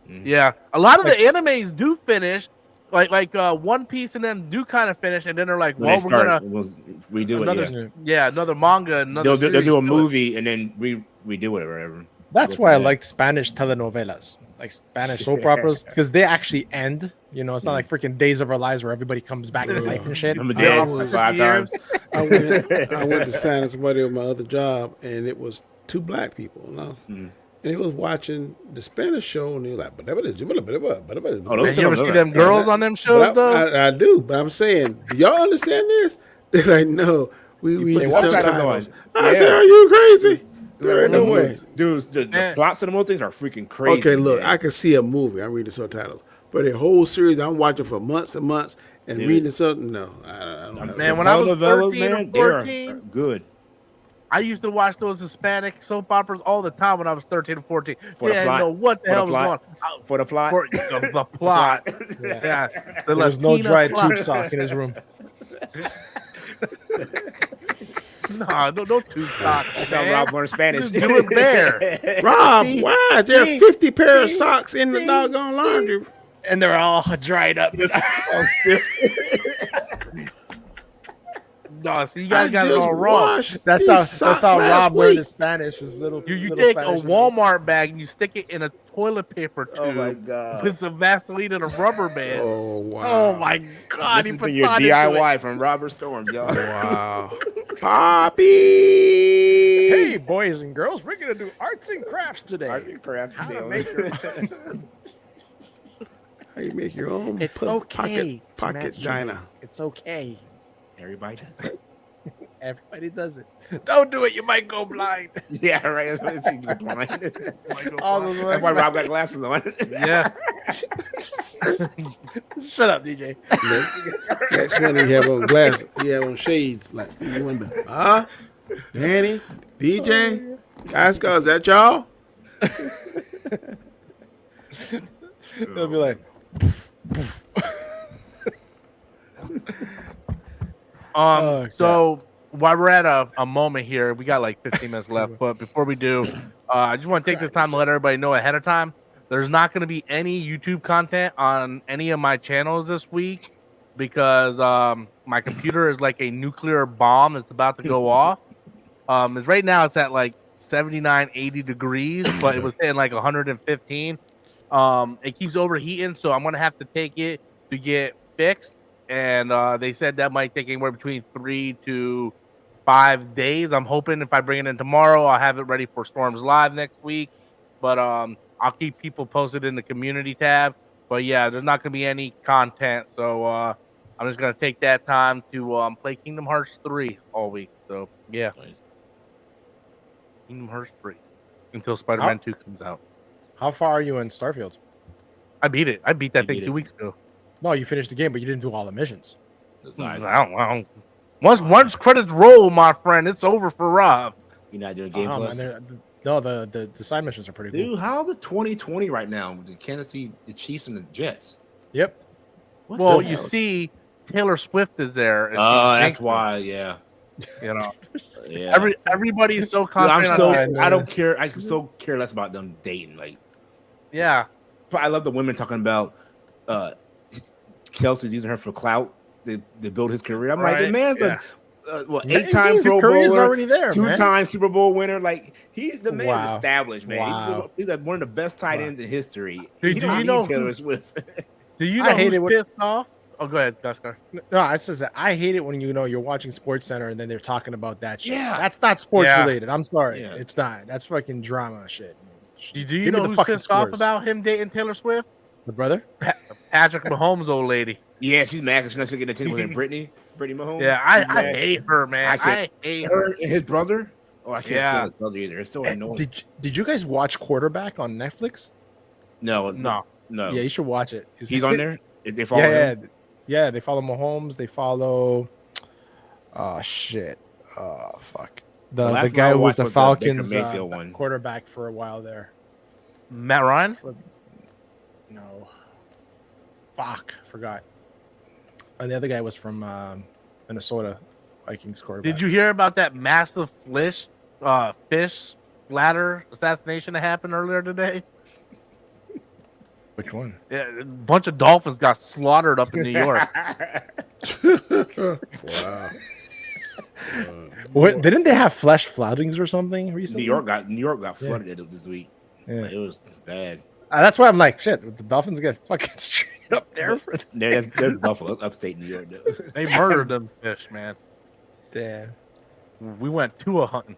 Mm-hmm. Yeah. A lot of the animes do finish. Like One Piece and them do kind of finish, and then they're like, well, we're gonna redo it. Another manga. They'll do a movie and then redo it or whatever. That's why I like Spanish telenovelas, like Spanish soap operas, because they actually end. You know, it's not like freaking Days of Our Lives where everybody comes back to life and shit. I'm dead 5 times. I went to sign somebody on my other job, and it was 2 black people. You know? And he was watching the Spanish show, and he was like, "Oh, you ever see them girls on them shows, though?" I do, but I'm saying, do y'all understand this? They're like, "No, we read the subtitles." I said, "Are you crazy? There ain't no way." Dude, the plots of the movie things are freaking crazy. Okay, look, I can see a movie. I read the subtitles. But a whole series I'm watching for months and months and reading something, no. I don't man, when I was 13 or 14, good. I used to watch those Hispanic soap operas all the time when I was 13 or 14. I know what the hell was going on. For the plot? For the plot. Yeah. There's no dry tube sock in his room. No tube sock. That's how Rob learned Spanish. Do it there. Rob, why is there 50 pair of socks in the doggone laundry? And they're all dried up. All stiff. No, so you guys got it all wrong. That's how Rob learned his Spanish. His little you little take Spanish a Walmart bag and you stick it in a toilet paper tube. Oh my god! With some Vaseline and a rubber band. Oh wow! Oh my god! This has been your DIY from Robert Storm, y'all. Wow! Poppy! Hey, boys and girls, we're gonna do arts and crafts today. Arts and crafts today. How you make your own? It's okay. Pocket China. It's okay. Everybody does it. Everybody does it. Don't do it. You might go blind. Yeah, right. That's what it seems like blind. That's why Rob got glasses on. Yeah. Shut up, DJ. Next one, he have on glasses. He have on shades like Stevie Wonder. Huh? Danny, DJ, Ahoska, is that y'all? They'll be like, so while we're at a moment here, we got like 15 minutes left, but before we do, I just want to take this time to let everybody know ahead of time, there's not going to be any YouTube content on any of my channels this week because my computer is like a nuclear bomb that's about to go off. Right now it's at like 79, 80 degrees, but it was hitting like 115. It keeps overheating, so I'm gonna have to take it to get fixed. And they said that might take anywhere between 3 to 5 days. I'm hoping if I bring it in tomorrow, I'll have it ready for Storms Live next week. But I'll keep people posted in the community tab. But yeah, there's not gonna be any content, so I'm just gonna take that time to play Kingdom Hearts 3 all week. So yeah, Nice. Kingdom Hearts 3 until Spider-Man 2 comes out. how far are you in Starfield? I beat it. I beat that You thing beat 2 it. weeks ago. No, you finished the game, but you didn't do all the missions. I don't. Once credits roll, my friend, it's over for Rob. You're not doing Game Oh, Plus? man, no, the side missions are pretty cool. Dude, how's it 2020 right now with the Kansas City, the Chiefs, and the Jets? Yep. What Well, the you hell? see, Taylor Swift is there. and Oh, she's that's jinxing, why. Yeah. You know, Yeah. everybody's so Dude, confident. on that. I don't care. I so care less about them dating. Like, Yeah, but I love the women talking about Kelsey's using her for clout. They build his career. I'm like, the Right, man's yeah. a 8-time His Pro career's Bowler, already there, man. 2-time Super Bowl winner. Like, he's the man is Wow. established, man. Wow. He's like one of the best tight Wow. ends in history. Dude, He do don't you need know Taylor who- Swift. Do you I know hate who's it when- pissed off? Oh, go ahead, Oscar. No, it's just that I hate it when you're watching Sports Center and then they're talking about that shit. Yeah. That's not sports Yeah. related. I'm sorry, Yeah. it's not. That's fucking drama shit. Do you Give me know the who's fucking pissed off scores. about him dating Taylor Swift? The brother? Patrick Mahomes' old lady. Yeah, she's mad because she's not getting attention with Brittany Mahomes. Yeah, She's I mad. hate her, man. I can't- I hate her. Her and his brother. Oh, I can't Yeah. stand his brother either. It's so annoying. Did you guys watch Quarterback on Netflix? No. No. Yeah, you should watch it. He's on there. If they follow Yeah, him. yeah. They follow Mahomes. They follow. Oh shit. Oh fuck. The The last guy one I who was watched the was the Baker Falcons Mayfield one. quarterback for a while there. Matt Ryan? No. Fuck. Forgot. And the other guy was from Minnesota Vikings quarterback. Did you hear about that massive fish ladder assassination that happened earlier today? Which one? Yeah, a bunch of dolphins got slaughtered up in New York. Wow. What, didn't they have flash floodings or something recently? New York got flooded this week. Yeah. Like, it was bad. That's why I'm like, shit. The Dolphins get fucking straight up there for the There's Buffalo, upstate New York. Though. They murdered them fish, man. damn. We went to a hunting.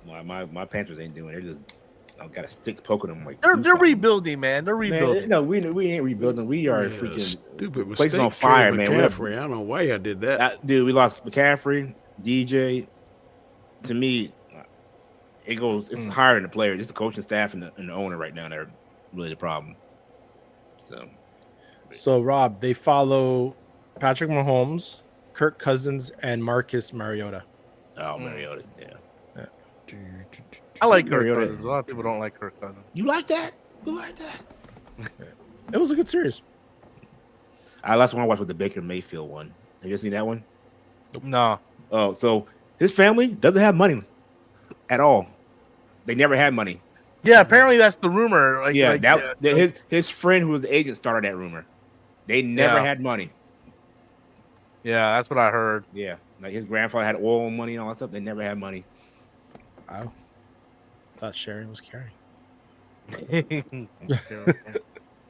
My Panthers ain't doing it. They're just got a stick poking them like They're do something. rebuilding, man. They're rebuilding. Man, no, we ain't rebuilding. We are Yeah, freaking stupid place mistake. on fire, man. We're- McCaffrey. I don't know why y'all did that. Dude, we lost McCaffrey, DJ. To me, it's higher than the player. Just the coaching staff and the owner right now. They're really the problem. So Rob, they follow Patrick Mahomes, Kirk Cousins, and Marcus Mariota. Oh, Mariota, yeah. I like Kirk Mariota. Cousins. A lot of people don't like Kirk Cousins. You like that? You like that? It was a good series. Last one I watched was the Baker Mayfield one. Have you seen that one? No. Oh, so his family doesn't have money at all. They never had money. Yeah, apparently that's the rumor. Like, Yeah, like, his friend who was the agent started that rumor. They never Yeah. had money. yeah, that's what I heard. Yeah, like his grandfather had oil money and all that stuff. They never had money. Wow. Thought sharing was caring.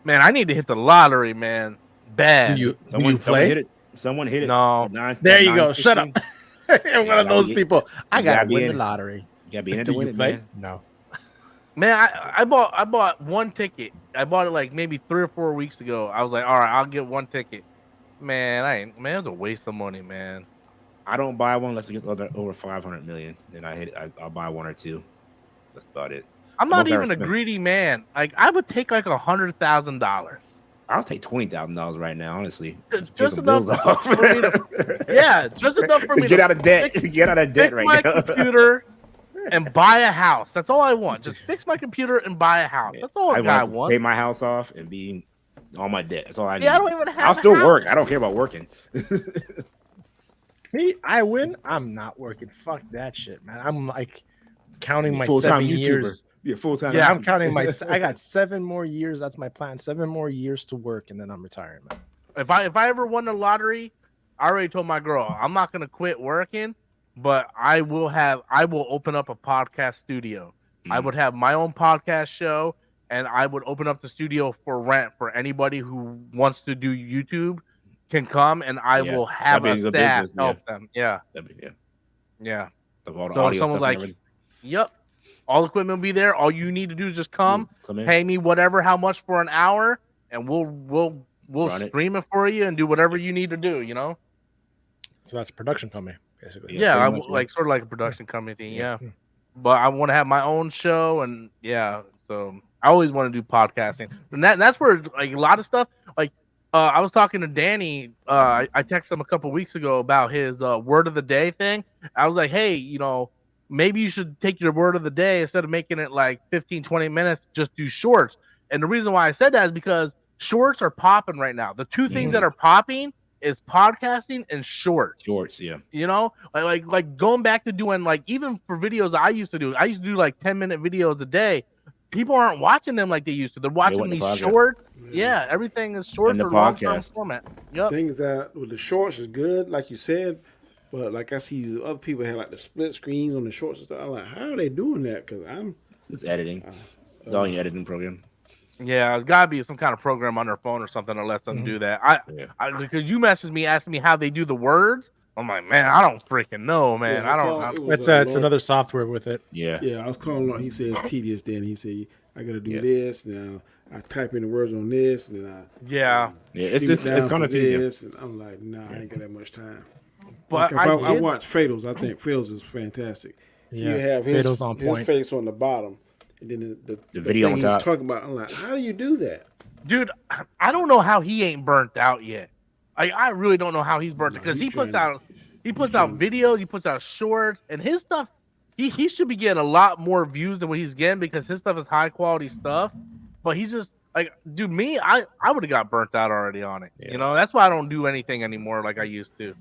Man, I need to hit the lottery, man. Bad. Do you Someone play? hit it. Someone hit it. No. There you go. Shut up. You're one of those you people. I gotta gotta be win in the it. lottery. You gotta be in it Do to win you it, play? man. No. Man, I bought one ticket. I bought it like maybe 3 or 4 weeks ago. I was like, all right, I'll get one ticket. Man, it was a waste of money, man. I don't buy one unless it gets over 500 million. Then I'll buy one or two. That's about it. I'm not even a greedy man. Like I would take like $100,000. I'll take $20,000 right now, honestly. Just enough for me to, yeah, just enough for me to get out of debt. Get out of debt right now. My computer and buy a house. That's all I want. Just fix my computer and buy a house. That's all I want. Pay my house off and be all my debt. That's all I need. Yeah, I don't even have. I'll still work. I don't care about working. Me, I win. I'm not working. Fuck that shit, man. I'm like counting my 7 years. Yeah, full-time. Yeah, I'm counting my. I got 7 more years. That's my plan. 7 more years to work, and then I'm retiring, man. If I ever won the lottery, I already told my girl I'm not gonna quit working, but I will open up a podcast studio. I would have my own podcast show, and I would open up the studio for rent for anybody who wants to do YouTube can come, and I will have a staff help them. Yeah. Yeah. So someone's like, yep. All equipment will be there. All you need to do is just come pay me how much for an hour, and we'll stream it for you and do whatever you need to do, you know? So that's a production company, basically. Yeah, sort of like a production company, yeah. But I want to have my own show, and so I always want to do podcasting. And that's where like a lot of stuff, like I was talking to Danny, I texted him a couple weeks ago about his word of the day thing. I was like, hey, maybe you should take your word of the day instead of making it like 15, 20 minutes, just do shorts. And the reason why I said that is because shorts are popping right now. The two things that are popping is podcasting and shorts. Shorts, yeah. Like going back to doing like even for videos I used to do like 10-minute videos a day. People aren't watching them like they used to. They're watching these shorts. Yeah, everything is short or long-term format. Yep. Things that with the shorts is good, like you said. But like I see other people have like the split screens on the shorts and stuff. I'm like, how are they doing that? Because it's editing. It's all your editing program. Yeah, it's gotta be some kind of program on their phone or something that lets them do that. I because you messaged me asking me how they do the words. I'm like, man, I don't freaking know, man. I don't know. It's another software with it. Yeah. Yeah, I was calling on. He said it's tedious. Then he said I got to do this now. I type in the words on this, and then it's gonna be this. And I'm like, nah, I ain't got that much time. But like I watch Fatals. I think Fatals is fantastic. Yeah, you have Fatals on point. His face on the bottom, and then the video thing on top. He's talking about. I'm like, how do you do that, dude? I don't know how he ain't burnt out yet. I really don't know how he's burnt out because he puts out videos, he puts out shorts, and his stuff. He should be getting a lot more views than what he's getting because his stuff is high quality stuff. But he's just like, dude, me, I would have got burnt out already on it. Yeah. That's why I don't do anything anymore like I used to.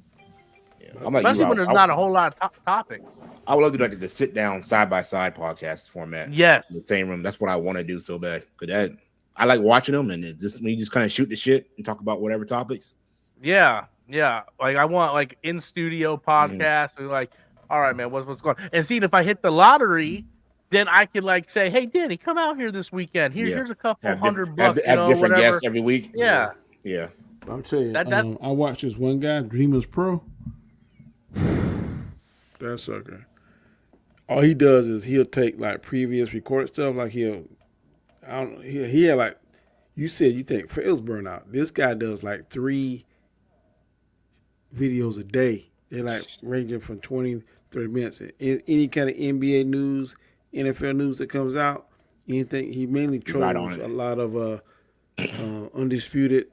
Yeah. Especially when there's not a whole lot of topics. I would love to do like the sit down side by side podcast format. Yes, in the same room. That's what I want to do so bad. Because I like watching them, and it's just we just kind of shoot the shit and talk about whatever topics. Yeah. Like I want like in studio podcast. We're like, all right, man, what's going on? And see, if I hit the lottery, then I could like say, hey, Danny, come out here this weekend. Here's a couple $100. Have different guests every week. Yeah. I'm telling you, I watched this one guy, Dreamers Pro. That sucker. All he does is he'll take like previous recorded stuff, like he had like you said you think Phil's burnout. This guy does like 3 videos a day. They're like ranging from 20, 30 minutes. Any kind of NBA news, NFL news that comes out, anything. He mainly trolls a lot of Undisputed,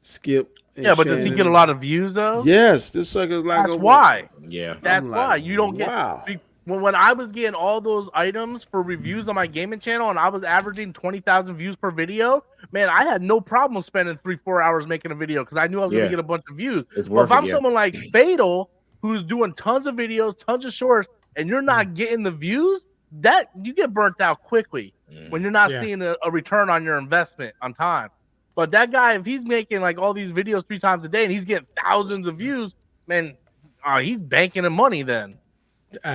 Skip. Yeah, but does he get a lot of views though? Yes, this sucker's like. That's why. Yeah, that's why you don't get. Wow. When I was getting all those items for reviews on my gaming channel, and I was averaging 20,000 views per video, man, I had no problem spending 3-4 hours making a video because I knew I was going to get a bunch of views. But if I'm someone like Fatal, who's doing tons of videos, tons of shorts, and you're not getting the views, that you get burnt out quickly when you're not seeing a return on your investment on time. But that guy, if he's making like all these videos 3 times a day and he's getting thousands of views, man, he's banking in money then.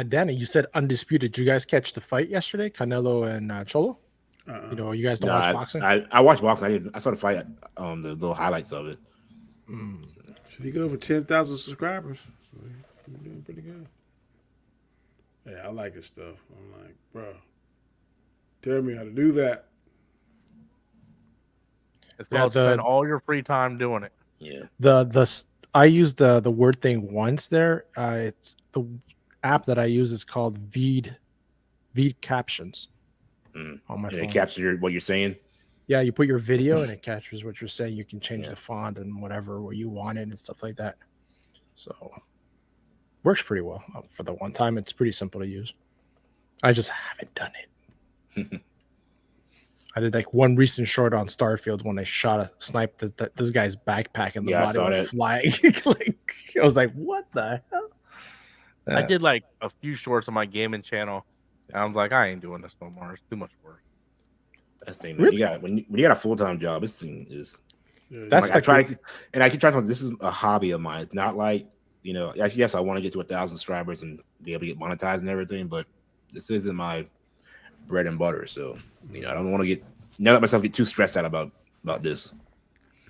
Danny, you said Undisputed. Did you guys catch the fight yesterday? Canelo and Cholo? You guys don't watch boxing? I watched boxing. I saw the fight, the little highlights of it. Should he go over 10,000 subscribers? So he's doing pretty good. Yeah, I like his stuff. I'm like, bro. Tell me how to do that. It's called spend all your free time doing it. Yeah. I used the word thing once there. It's the app that I use is called Veed Captions on my phone. It captures what you're saying. Yeah, you put your video and it captures what you're saying. You can change the font and whatever where you want it and stuff like that. So works pretty well for the one time. It's pretty simple to use. I just haven't done it. I did like one recent short on Starfield when I sniped this guy's backpack and the body was flying. Like, I was like, what the hell? I did like a few shorts on my gaming channel. And I was like, I ain't doing this no more. It's too much work. That's the thing. Really? When you got a full-time job, this thing is. That's like I keep trying to. This is a hobby of mine. It's not like yes, I want to get to 1,000 subscribers and be able to get monetized and everything, but this isn't my bread and butter. So I don't want to let myself get too stressed out about this.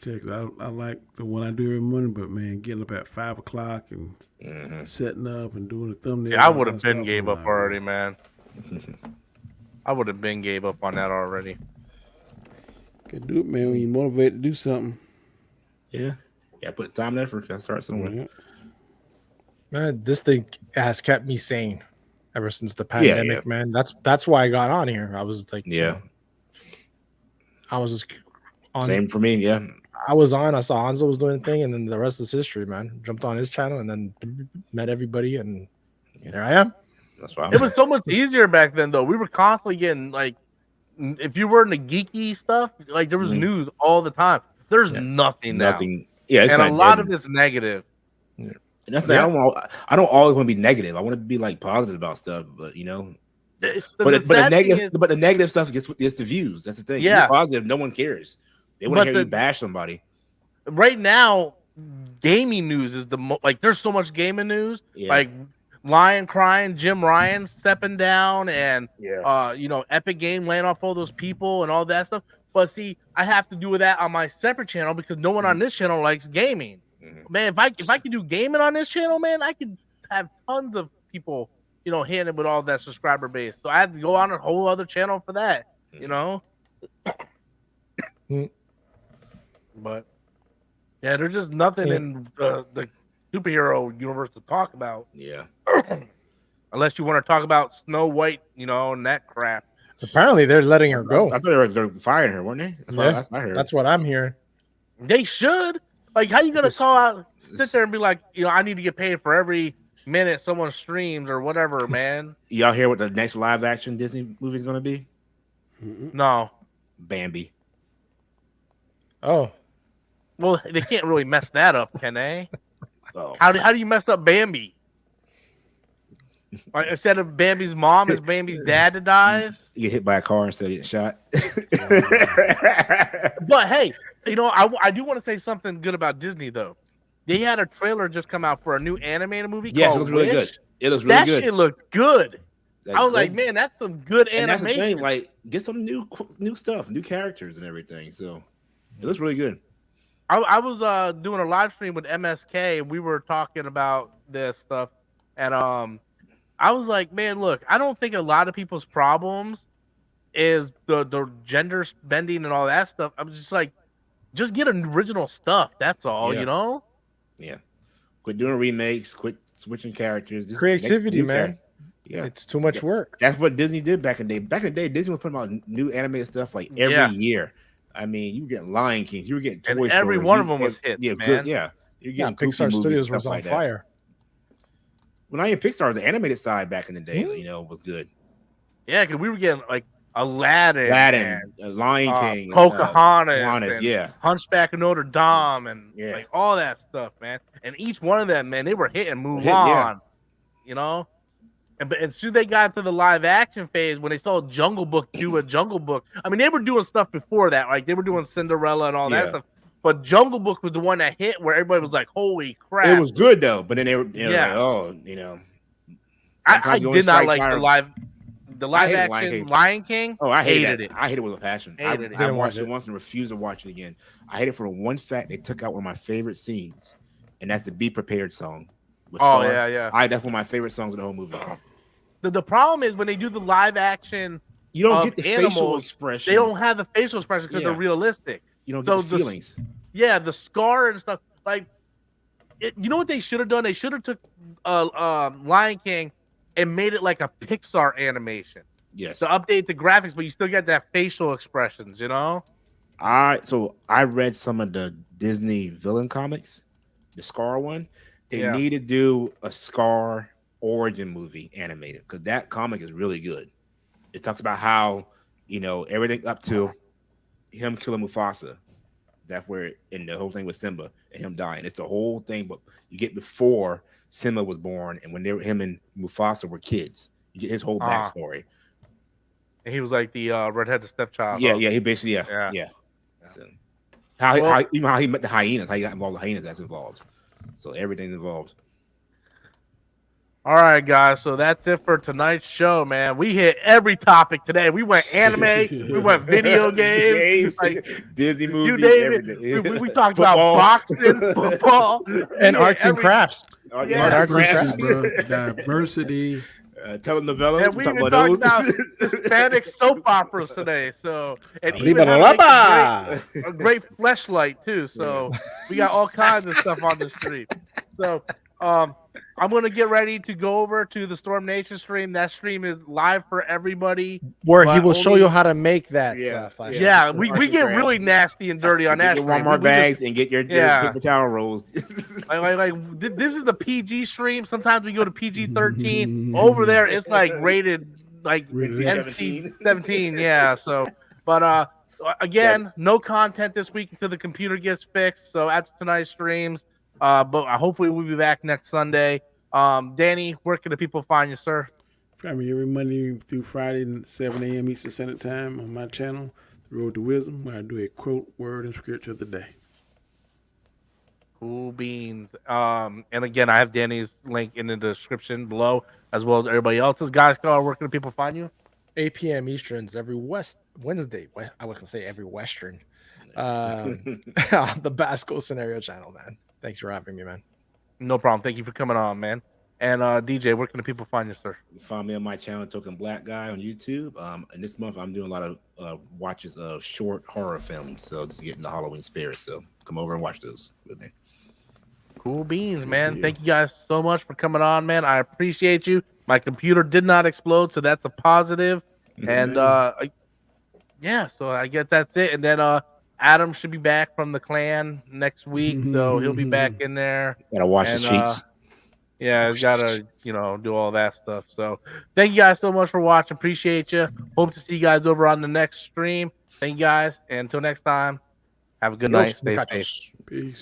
I like the one I do every morning, but man, getting up at 5 o'clock and setting up and doing the thumbnail. Yeah, I would have been gave up already, man. I would have been gave up on that already. Can do it, man. When you're motivated to do something. Yeah, put time and effort. Gotta start somewhere. Yeah. Man, this thing has kept me sane ever since the pandemic, man. That's why I got on here. I was like, I was just on. Same for me, yeah. I was on. I saw Hanzo was doing a thing, and then the rest is history, man. Jumped on his channel and then met everybody, and here I am. That's why it was so much easier back then, though. We were constantly getting like, if you were in the geeky stuff, like there was news all the time. There's nothing now. Yeah, and a lot of it's negative. Yeah. And that's I don't always want to be negative. I want to be like positive about stuff, but but the negative stuff gets the views. That's the thing. Yeah, you're positive, no one cares. They want to hear you bash somebody. Right now, gaming news is like. There's so much gaming news, like Lion crying, Jim Ryan stepping down, and Epic Game laying off all those people and all that stuff. But see, I have to do that on my separate channel because no one on this channel likes gaming. Man, if I could do gaming on this channel, man, I could have tons of people, hitting with all that subscriber base. So I had to go on a whole other channel for that, But yeah, there's just nothing in the superhero universe to talk about. Yeah. Unless you want to talk about Snow White, and that crap. Apparently, they're letting her go. I thought they were firing her, weren't they? That's what I heard. That's what I'm hearing. They should. Like, how you gonna call out, sit there and be like, I need to get paid for every minute someone streams or whatever, man? Y'all hear what the next live action Disney movie is gonna be? No. Bambi. Oh. Well, they can't really mess that up, can they? Oh. How do you mess up Bambi? Like, instead of Bambi's mom, is Bambi's dad that dies? You get hit by a car instead of getting shot. But hey, I do want to say something good about Disney though. They had a trailer just come out for a new animated movie. Yes, called it looks really good. It looks really that good. That shit looked good. I was like, man, that's some good animation. And that's the thing, like, get some new stuff, new characters and everything. So it looks really good. I was doing a live stream with MSK and we were talking about this stuff, and I was like, man, look, I don't think a lot of people's problems is the gender bending and all that stuff. I'm just like, just get original stuff. That's all, Yeah. Quit doing remakes. Quit switching characters. Just creativity, man. Yeah, it's too much work. That's what Disney did back in the day. Back in the day, Disney was putting out new animated stuff like every year. I mean, you were getting Lion King, you were getting Toy Story. Every one of them was hits, man. Good, yeah. You're getting Pixar Studios was on fire. When I in Pixar, the animated side back in the day, was good. Yeah, because we were getting like Aladdin, Lion King, Pocahontas, Hunchback of Notre Dame, and like all that stuff, man. And each one of them, man, they were hitting Mulan, And as soon as they got to the live action phase, when they saw Jungle Book do a Jungle Book, I mean, they were doing stuff before that, like they were doing Cinderella and all that stuff. But Jungle Book was the one that hit where everybody was like, "Holy crap!" It was good though, but then they were, like, "Oh, I did not like the live action Lion King. Oh, I hated it. I hated it with a passion. I watched it once and refused to watch it again. I hate it for one fact. They took out one of my favorite scenes, and that's the "Be Prepared" song. That's one of my favorite songs in the whole movie. The problem is when they do the live action you don't get the facial expression. They don't have the facial expression because they're realistic. You don't get the feelings. The scar and stuff. Like, you know what they should have done? They should have took Lion King and made it like a Pixar animation. Yes. To update the graphics, but you still get that facial expressions, you know? So I read some of the Disney villain comics, the Scar one. They need to do a Scar origin movie animated because that comic is really good. It talks about how, everything up to him killing Mufasa. That's where in the whole thing with Simba and him dying. It's the whole thing, but you get before Simba was born and when him and Mufasa were kids. You get his whole backstory. And he was like the redheaded stepchild. Yeah, he basically, yeah. So, how he met the hyenas, how he got involved with the hyenas, that's involved. So everything's involved. All right, guys. So that's it for tonight's show, man. We hit every topic today. We went anime, we went video games, like Disney movies, you name it. We talked about boxing, football, and arts and crafts. Arts and crafts, diversity. Telenovelas. And we even talked about Hispanic soap operas today. So, and even a great fleshlight too. So we got all kinds of stuff on the stream. So I'm going to get ready to go over to the Storm Nation stream. That stream is live for everybody. Where he will show you how to make that flashlight. Yeah, we get really nasty and dirty on that stream. Get Walmart bags and get your paper towel rolls. This is the PG stream. Sometimes we go to PG-13. Over there, it's like rated like NC-17. Yeah, so, but again, no content this week until the computer gets fixed. So after tonight's streams, but hopefully we'll be back next Sunday. Danny, where can the people find you, sir? Find me every Monday through Friday at 7 a.m. Eastern Standard Time on my channel, The Road to Wisdom, where I do a quote, word, and scripture of the day. Cool beans. And again, I have Danny's link in the description below, as well as everybody else's. Guys, where can the people find you? 8 p.m. Easterns every Wednesday. I was going to say every Western. On the Basco Scenario channel, man. Thanks for having me, man. No problem. Thank you for coming on, man. And DJ, where can the people find you, sir? You find me on my channel, Token Black Guy, on YouTube. And this month I'm doing a lot of watches of short horror films, so just getting the Halloween spirit. So come over and watch those with me. Cool beans, man. Yeah. Thank you guys so much for coming on, man. I appreciate you. My computer did not explode, so that's a positive. And so I guess that's it. And then Adam should be back from the clan next week, so he'll be back in there. Gotta wash the sheets. Yeah, he's gotta, do all that stuff. So thank you guys so much for watching. Appreciate you. Hope to see you guys over on the next stream. Thank you guys. And until next time, have a good night. Stay safe. Peace.